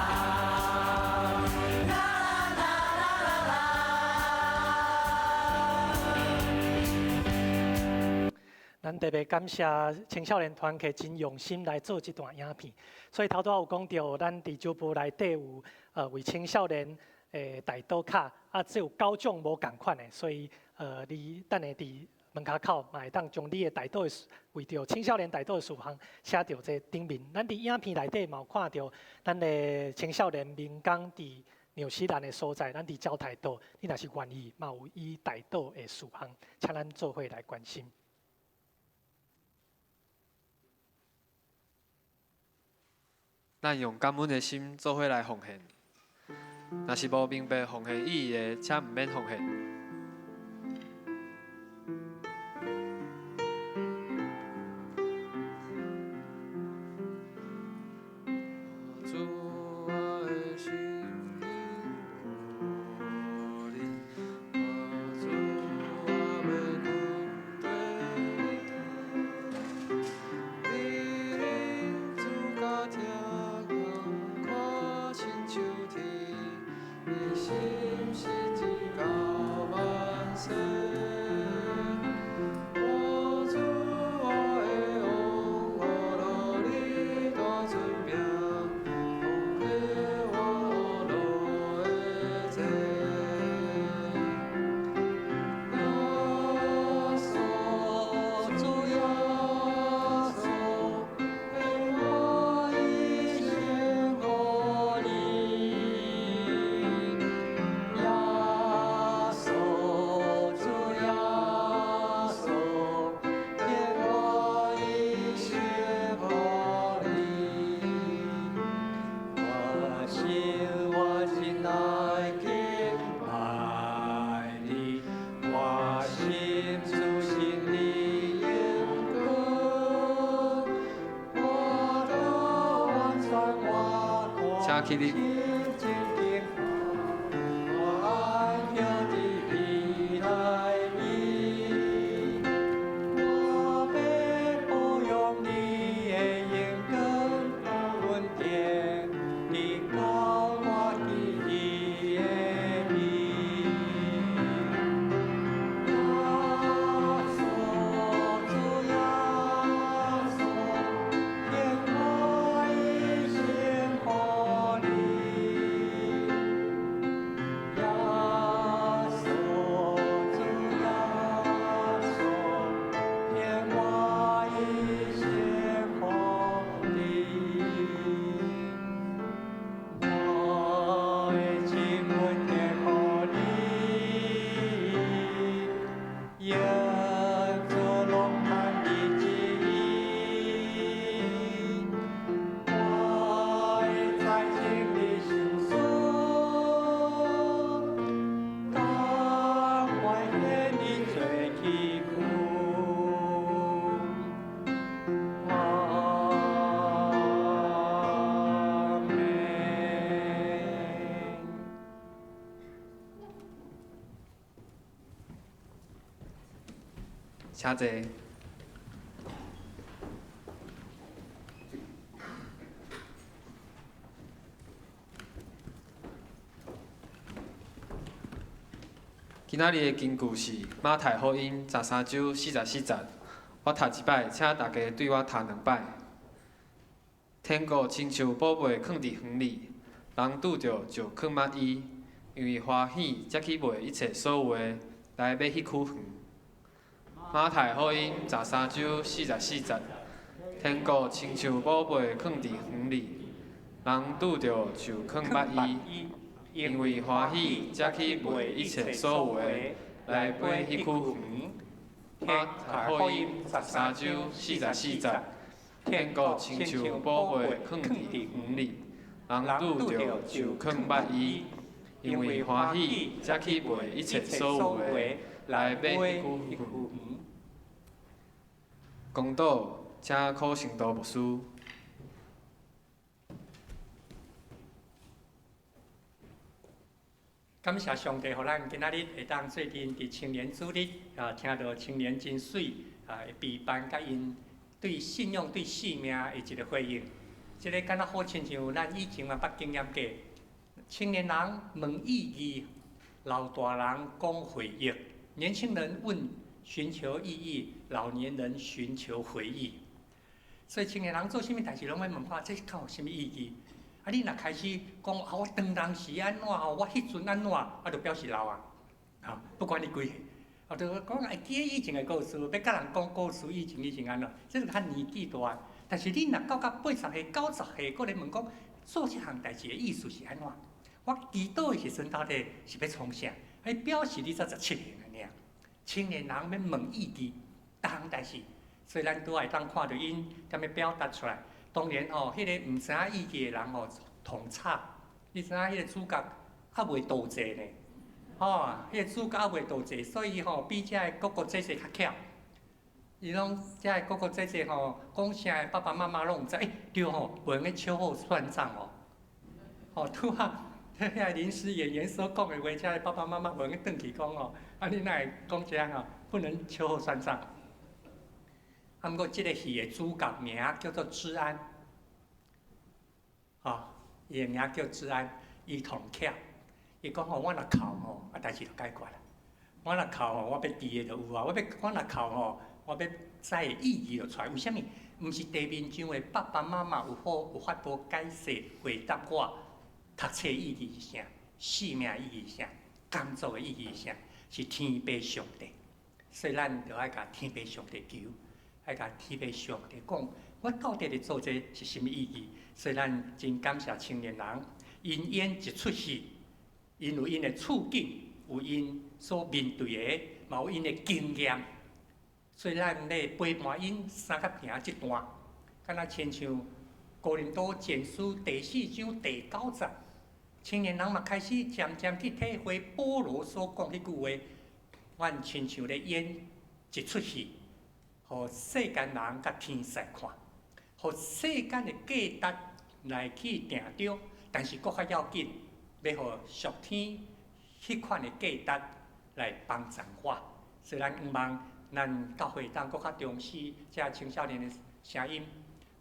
咱特别感谢青少年团体真用心来做这段影片，所以头拄有讲到，咱伫酒部内底有为青少年大刀卡，只有9种无共款的，所以你等下伫门骹口嘛会当将你的大刀的为着青少年大刀的事项写着这顶面。咱伫影片内底嘛有看到咱的青少年民工伫纽西兰的所在，咱伫交台岛，你若是愿意，嘛有以大刀的事项，请咱做伙来关心。咱用感恩的心做伙来奉献，若是无明白奉献意义的，请毋免奉献。请起立。我请坐。今仔日的金句是马太福音13章44节。我读一摆，请大家对我读两摆。天国亲像宝贝放伫园里，人拄着就放捌伊，因为欢喜才去卖一切所有的，来买迄区园。马太福音13章44节。天国亲像宝贝放伫园里，人拄着就放捌伊。因为欢喜，才去卖一切所有的，来买迄区园。马太福音13章44节。天国亲像宝贝放伫园里，人拄着就放捌伊。因为欢喜，才去卖一切所有的，来买迄区园。公道，请考圣道牧师。感谢上帝，互咱今仔日会当做阵伫青年主日听到青年真水的陪伴，甲因对信仰、对生命的一个回应。即个敢若好亲像咱以前捌经验过，青年人问意义，老大人讲回忆，年轻人问寻求意义，老年人寻求回忆。所以青年人做啥物代志，拢要问看这敢有啥物意义？啊！你若开始讲我当当时安怎我迄阵安怎就表示老啊！不管你几岁，就讲会记以前的故事，要甲人讲故事以前安怎，这是较年纪大。但是你若到80岁、90岁，搁咧问讲做这项代志的意思是安怎？我祈祷的时阵到底是要创啥？表示你才17岁尔。青年人要问意义，逐项代志，所以咱拄会当看到因踮咧表达出来。当然迄个毋知影意义的人同吵，你知影迄个主角还未道济呢，迄个主角还未道济，所以比遮个哥哥姐姐较巧。伊拢遮个哥哥姐姐讲啥爸爸妈妈拢毋知，对袂用咧秋后算账拄啊，遐个临时演员所讲的话，遮个爸爸妈妈袂用咧转去讲你哪会讲这样不能秋后算账。毋过，即个戏的主角名叫做治安，伊的名叫治安，伊同巧。伊讲我若哭代志就解决啦。我若哭我要治的就有啊。我若哭我要知的意义就出来。为虾米？毋是地面上的爸爸妈妈有法度解释回答我，读册意义是啥？生命意义是啥？工作的意义是啥？是天父上帝。所以咱就爱甲天父上帝求。爱甲天父上帝讲，我到底咧做这是啥物意义？所以咱真感谢青年人，因演一出戏，因有因的处境，有因所面对的，嘛有因的经验。所以咱咧陪伴因三角行这段，敢若亲像哥林多前书第4章第9节，青年人嘛开始渐渐去体会保罗所讲迄句话，阮亲像咧演一出戏。互世间人甲天使看，互世间的价值来去定着，但是搁较要紧，要互属天迄款的价值来帮助我。所以咱希望咱教会当搁较重视这青少年的声音，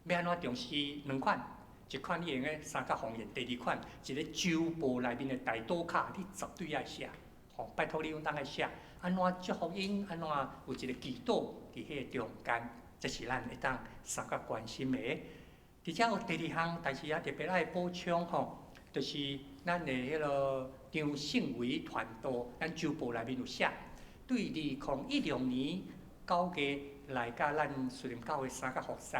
要安怎重视两款？一款你用个三角方言，第二款一个周报内面的大刀卡，你绝对要写。拜托你用当来写，安怎祝福因，安怎有一个祈祷。伫迄个中间，这是咱会当三角关心的。而且有第二项代志特别爱补充就是咱的迄个张圣维传道，咱周报内面有写，对2016年9月来甲咱树林教会三角服侍，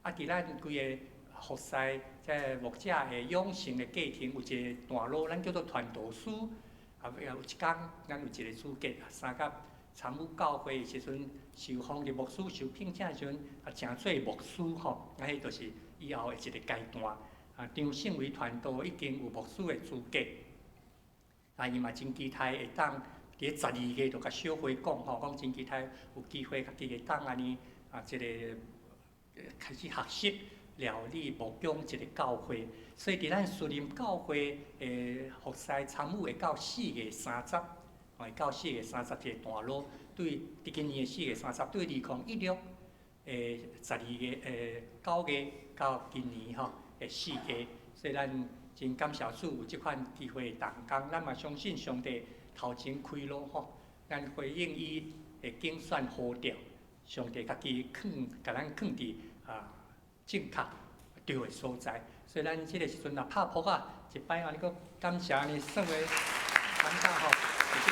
伫咱规个服侍即牧者的养成的过程有一个段落，咱叫做传道书。有一天，咱有一个主角三角。参与教会的时阵，受奉的牧师受聘请的时阵，正做牧师迄就是以后的一个阶段。张圣维传道已经有牧师的资格，伊嘛真期待会当伫12月就甲小花讲讲真期待有机会家己会当安尼一个开始学习料理牧养一个教会。所以伫咱树林教会的服侍参与会到4月30。会到4月30日段落，对今年的4月30，对201612月9月到今年吼4月，所以咱真感谢主有即款机会动工，咱嘛相信上帝头前开路吼，咱回应伊的竞选呼召，上帝家己甲咱放伫正确对的所在，所以咱即个时阵若拍扑啊，一摆安尼个感谢安尼算为感谢吼，谢谢。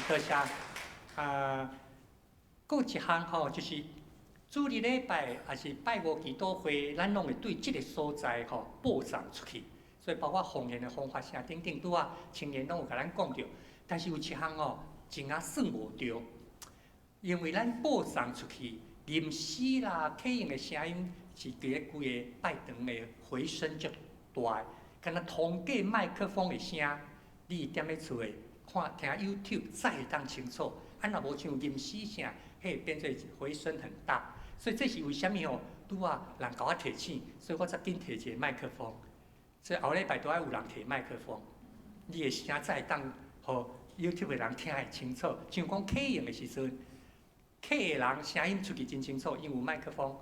多谢。佫一项吼，就是主日礼拜也是拜五祈祷会，咱拢会对即个所在吼播送出去。所以包括奉献的方法啥等等，拄啊青年拢有甲咱讲着。但是有一项吼，真啊算无着，因为咱播送出去，吟诗啦、起用的声音是伫咧规个拜堂的回声足大，敢若通过麦克风的声，你踮咧厝诶看听 YouTube 才会当清楚。啊，若无像吟诗声，迄变做回声很大。所以这是为虾米吼？拄啊人甲我提醒，所以我才紧摕一个麦克风。所以后礼拜都爱有人摕麦克风，你的声才会当互 YouTube 的人听会清楚。像讲起用的时阵，起的人声音出去真清楚，因为有麦克风。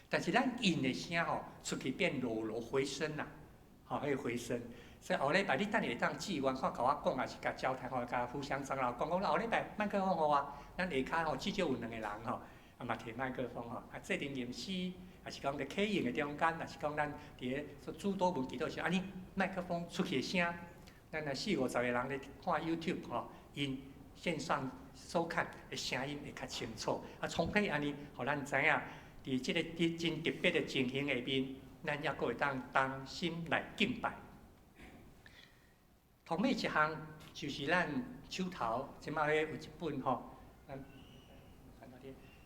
但是咱引的声吼，出去变柔柔回声啦，吼，迄个回声。所以后礼拜你等下会当志愿看甲我讲，也是甲交谈吼，甲互相长老讲后礼拜麦克风互我，咱下骹吼至少有2个人吼，嘛摕麦克风吼，做阵吟诗，也是讲伫起用的中间，也是讲咱伫咧主导文祈祷时，安尼麦克风出去的声，咱若40-50个人咧看 YouTube 吼，因线上收看的声音会较清楚，充分安尼，互咱知影，伫即个真特别的情形下面，咱也佫会当心来敬拜。同尾一项就是咱手头即摆咧有一本吼，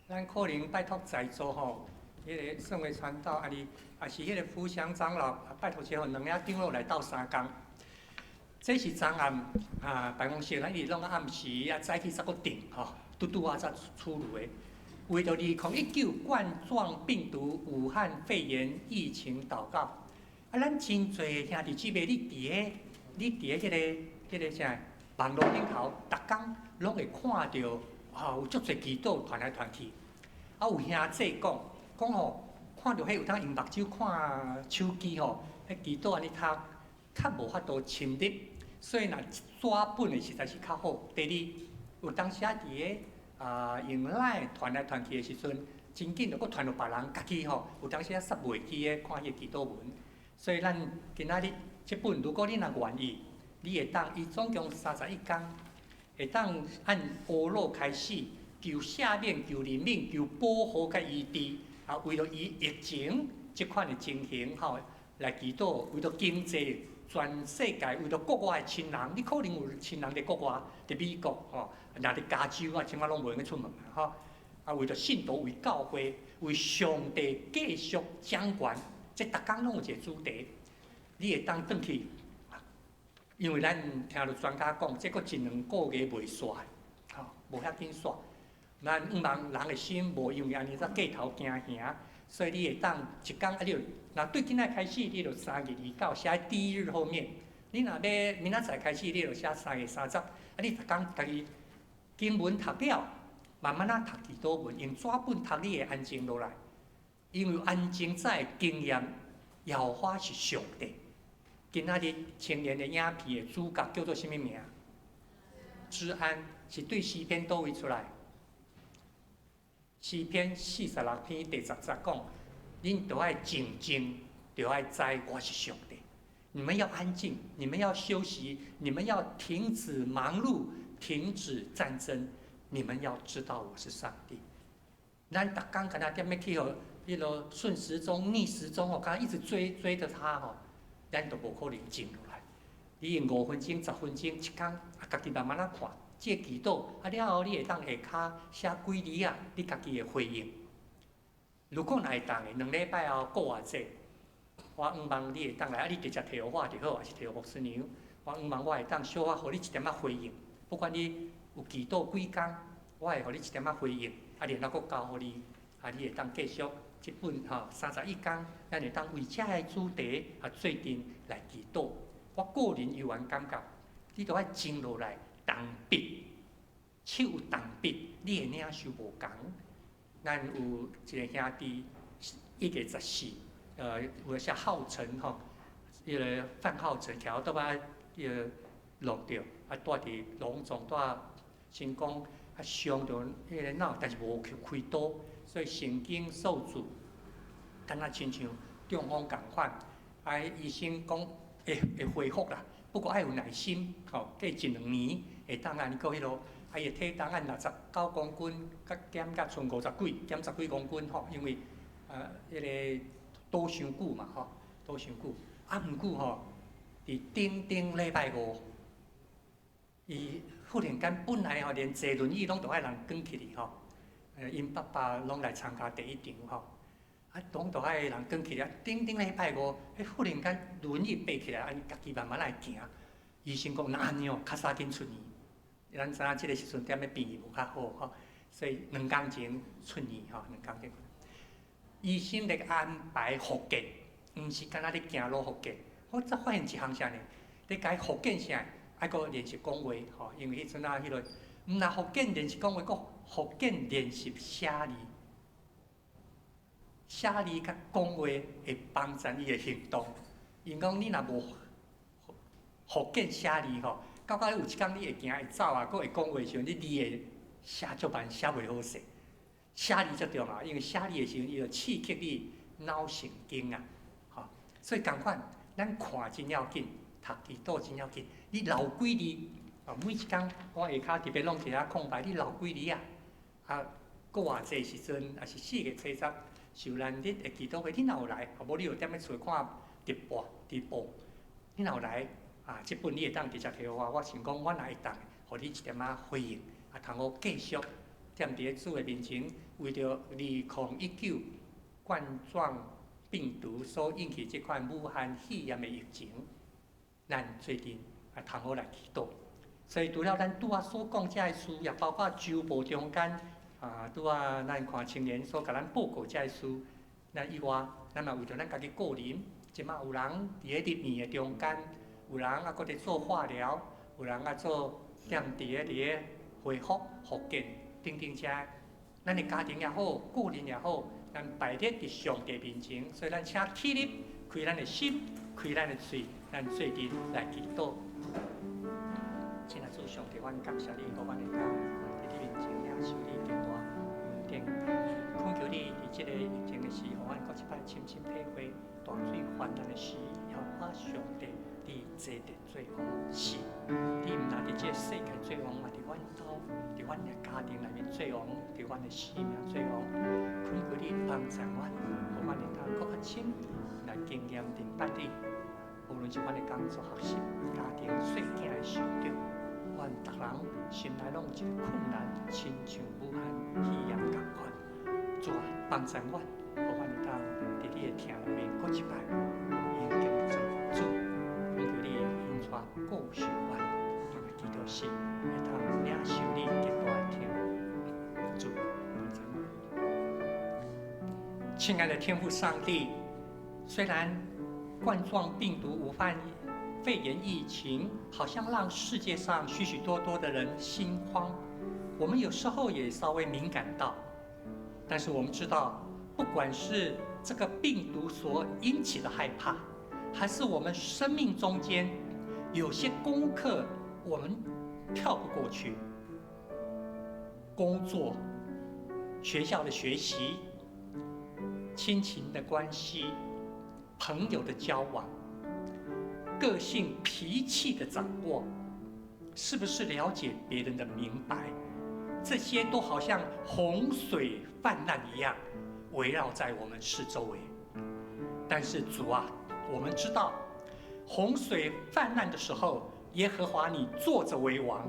咱可能拜托在座吼，迄个圣会传道安尼，也是迄个福祥长老拜托之后2个长老来斗3工。这是昨暗办公室，咱伊拢暗时早起才佫定吼，拄啊才出炉的。为着2019冠状病毒武汉肺炎疫情祷告，咱真侪兄弟姊妹，你伫迄个啥网络顶头，逐工拢会看到有足侪祈祷传来传去。有兄姐讲吼，看到迄有当用目睭看手机吼，迄祈祷安尼读，较无法度深入。所以若纸本的实在是较好。第二，有当时啊伫个用赖传来传去的时阵，真紧就佫传到别人家己吼，有当时啊煞袂记诶看迄个祈祷文。所以咱今仔日即本，如果你若愿意，你会当伊总共31天，会当按乌路开始，求赦免、求怜悯、求保护甲医治，为了伊疫情即款的情形吼来祈祷，为了经济。全世界为着国外的亲人，你可能有亲人伫国外，伫美国吼，若伫加州啊，即摆拢袂用去出门啊，吼。为着信徒、为教会、为上帝继续掌权，即逐工拢有一个主题，你会当转去。因为咱听到专家讲，即佫1-2个月袂煞，吼，无遐紧煞。咱毋茫人的心无因为安尼则过头惊吓。所以你会当一工你就，若对今仔开始，你就3月29写第1日后面。你若要明仔载开始，你就写3月30。你逐工家己经文读了，慢慢读祈祷文，用纸本读，你会安静落来。因为安静才会经验，耀花是上帝。今仔日青年的影片的主角叫做什么名？知安是对诗篇倒位出来。诗篇46篇第10节讲，恁都爱静静，就爱知我是上帝。你们要安静，你们要休息，你们要停止忙碌，停止战争。你们要知道我是上帝。咱逐工敢若踮咧去互迄落顺时钟、逆时钟哦，敢若一直追着他吼，咱都无可能静落来。你用5分钟、10分钟一工，家己慢慢啊看。这祈祷了后，你会当下骹写几字啊？你家己的回应。如果若会当的，2礼拜后过偌济，我望你会当来，你直接摕互我就好，还是摕互牧师娘。我望我会当小可互你一点仔回应。不管你有祈祷几工，我会互你一点仔回应，然后佫交互你，你会当继续即本31天，咱会当为遮个主题做阵来祈祷。我个人有缘感觉。你都爱静落来，动笔，手有动笔，你的领受无共。咱有一个兄弟，1月14，有写浩辰吼，迄个范浩辰条都把迄个落着，带伫隆重带成功伤着迄个脑，但是无去开刀，所以神经受阻，敢若亲像中风共款。医生讲会恢复啦，不过爱有耐心，过1-2年会当安尼过迄落。伊个体重按69公斤，减到剩50几，减10几公斤吼，因为迄个倒伤久嘛吼，倒伤久。毋过吼，伫顶礼拜5，伊忽然间本来吼连坐轮椅拢都爱人扛起哩吼，因爸爸拢来参加第1场吼，拢都爱人扛起哩。顶礼拜5，忽然间轮椅爬起来，安尼家己慢慢来行。医生讲，那安尼哦，较早紧出院。咱知影即个时阵踮咧病院有较好吼，所以2工前出院吼，2工前。医生咧安排复健，毋是干那咧行路复健。我则发现一项啥呢？咧甲伊复健啥？爱个练习讲话吼，因为迄阵啊，迄落毋若复健练习讲话，个复健练习写字。写字甲讲话会帮助伊的行动。因讲你若无复健写字吼。到有一天你会行会走啊，佫会讲话的时候，你字会写足慢，写袂好势。写字足重要，因为写字的时候，伊就刺激你脑神经啊，吼。所以共款，咱看真要紧，读字读真要紧。你留几字，每一天我下骹特别弄一下空白，你留几字啊？佫偌济时阵，也是4月初10，受难日的祈祷会，你若有来，无你就踮咧厝看直播，你若有来。即本你会当直接摕互我想讲，我若会当，互你一点仔回应，通好继续踮伫咧主的面前，为着2019冠状病毒所引起即款武汉肺炎的疫情，咱最近通好来祈祷。所以除了咱拄仔所讲遮个事，也包括周报中间拄仔咱看青年所甲咱报告遮个事，咱以外，咱嘛为着咱家己个人，即马有人伫咧入院的中间。有人佫伫做化疗，有人做踮伫咧恢复复健等等遮，咱的家庭也好，个人也好，咱摆列伫上帝面前，所以咱请起立，开咱的心，开咱的嘴，咱做阵来祈祷。亲爱主上帝，阮感谢你，互阮会当伫你面前领受你极大恩典，恳求你伫即个疫情的时，互阮搁一摆深深体会大水泛滥的时，也我上帝。你坐伫做王是，你毋但伫即个世界做王，嘛伫阮兜，伫阮的家庭内面做王，伫阮的生命做王。恳求你帮助阮，互阮会当搁较深来经验明白你。无论是阮的工作、学习、家庭、细囝的成长，阮逐人心内拢有一个困难，亲像武汉肺炎共款。主啊，帮助阮，互阮会当伫你的听内面搁一摆，应经做主。故事完，我们祈祷是会当领受你极大的天赋，主亲爱的天父上帝，虽然冠状病毒武汉肺炎疫情好像让世界上许许多多的人心慌，我们有时候也稍微敏感到，但是我们知道，不管是这个病毒所引起的害怕，还是我们生命中间有些功课我们跳不过去，工作、学校的学习、亲情的关系、朋友的交往、个性脾气的掌握，是不是了解别人的明白？这些都好像洪水泛滥一样，围绕在我们四周围。但是主啊，我们知道，洪水泛滥的时候，耶和华你坐着为王，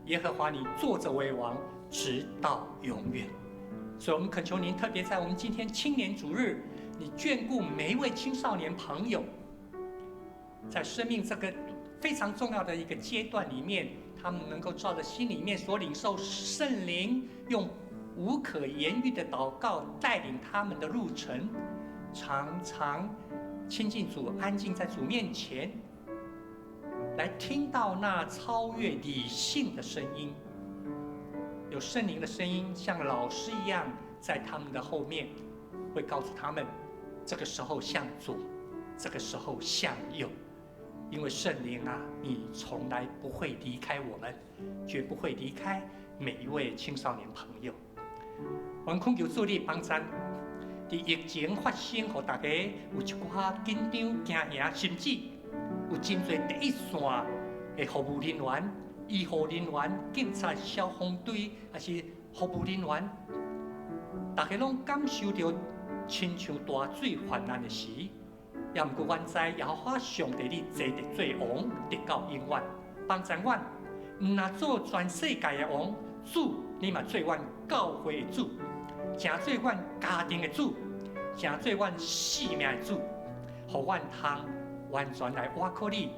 耶和华你坐着为王，直到永远。所以，我们恳求您，特别在我们今天青年主日，你眷顾每一位青少年朋友，在生命这个非常重要的一个阶段里面，他们能够照着心里面所领受圣灵，用无可言喻的祷告带领他们的路程，常常亲近主，安静在主面前，来听到那超越理性的声音。有圣灵的声音，像老师一样，在他们的后面，会告诉他们，这个时候向左，这个时候向右。因为圣灵啊，你从来不会离开我们，绝不会离开每一位青少年朋友。我恳求主你帮咱，在疫情发生，让大家有一寡紧张、惊吓，甚至有真侪第一线的服务人员、医护人员、警察、消防队，还是服务人员，大家拢感受到亲像大水泛滥的时。也毋过，阮知耶和华上帝你坐伫做王，直到永远。帮助阮，毋若做全世界的王，主你嘛做阮教会的主，诚做阮家庭的主，诚做阮性命的主，互阮通完全来倚靠你，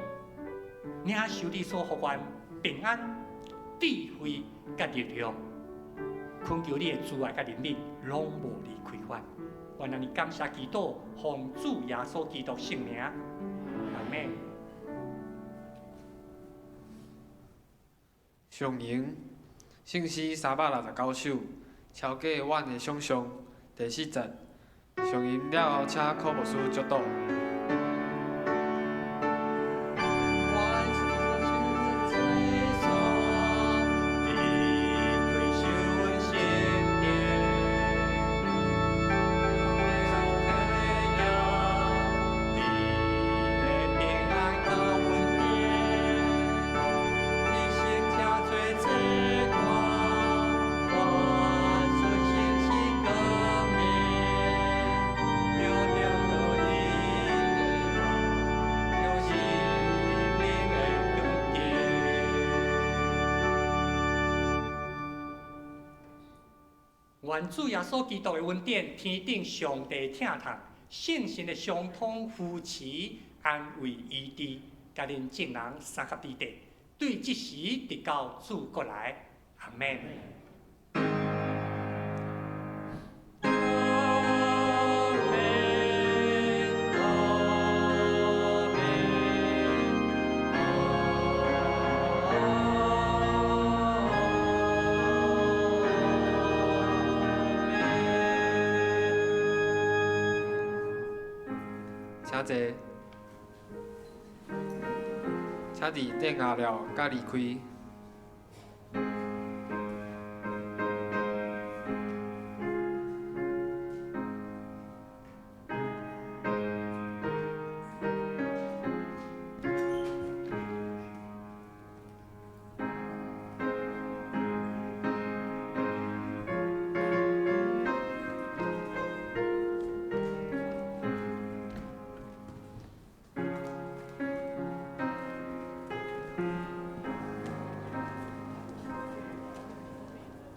领受你所互阮平安、智慧甲力量。恳求你的慈爱甲怜悯，拢无离开阮。我让你感谢祈祷，奉主耶稣基督圣名，阿门。上营圣诗369首，超过阮的想象。第4节，上营了后，请科牧师祝祷。愿主耶稣基督的恩典、天顶上帝疼痛、圣神的相通扶持、安慰医治，甲恁众人三合之地，对即时直到主国来，阿门。请坐，请伫顶下了，甲离开。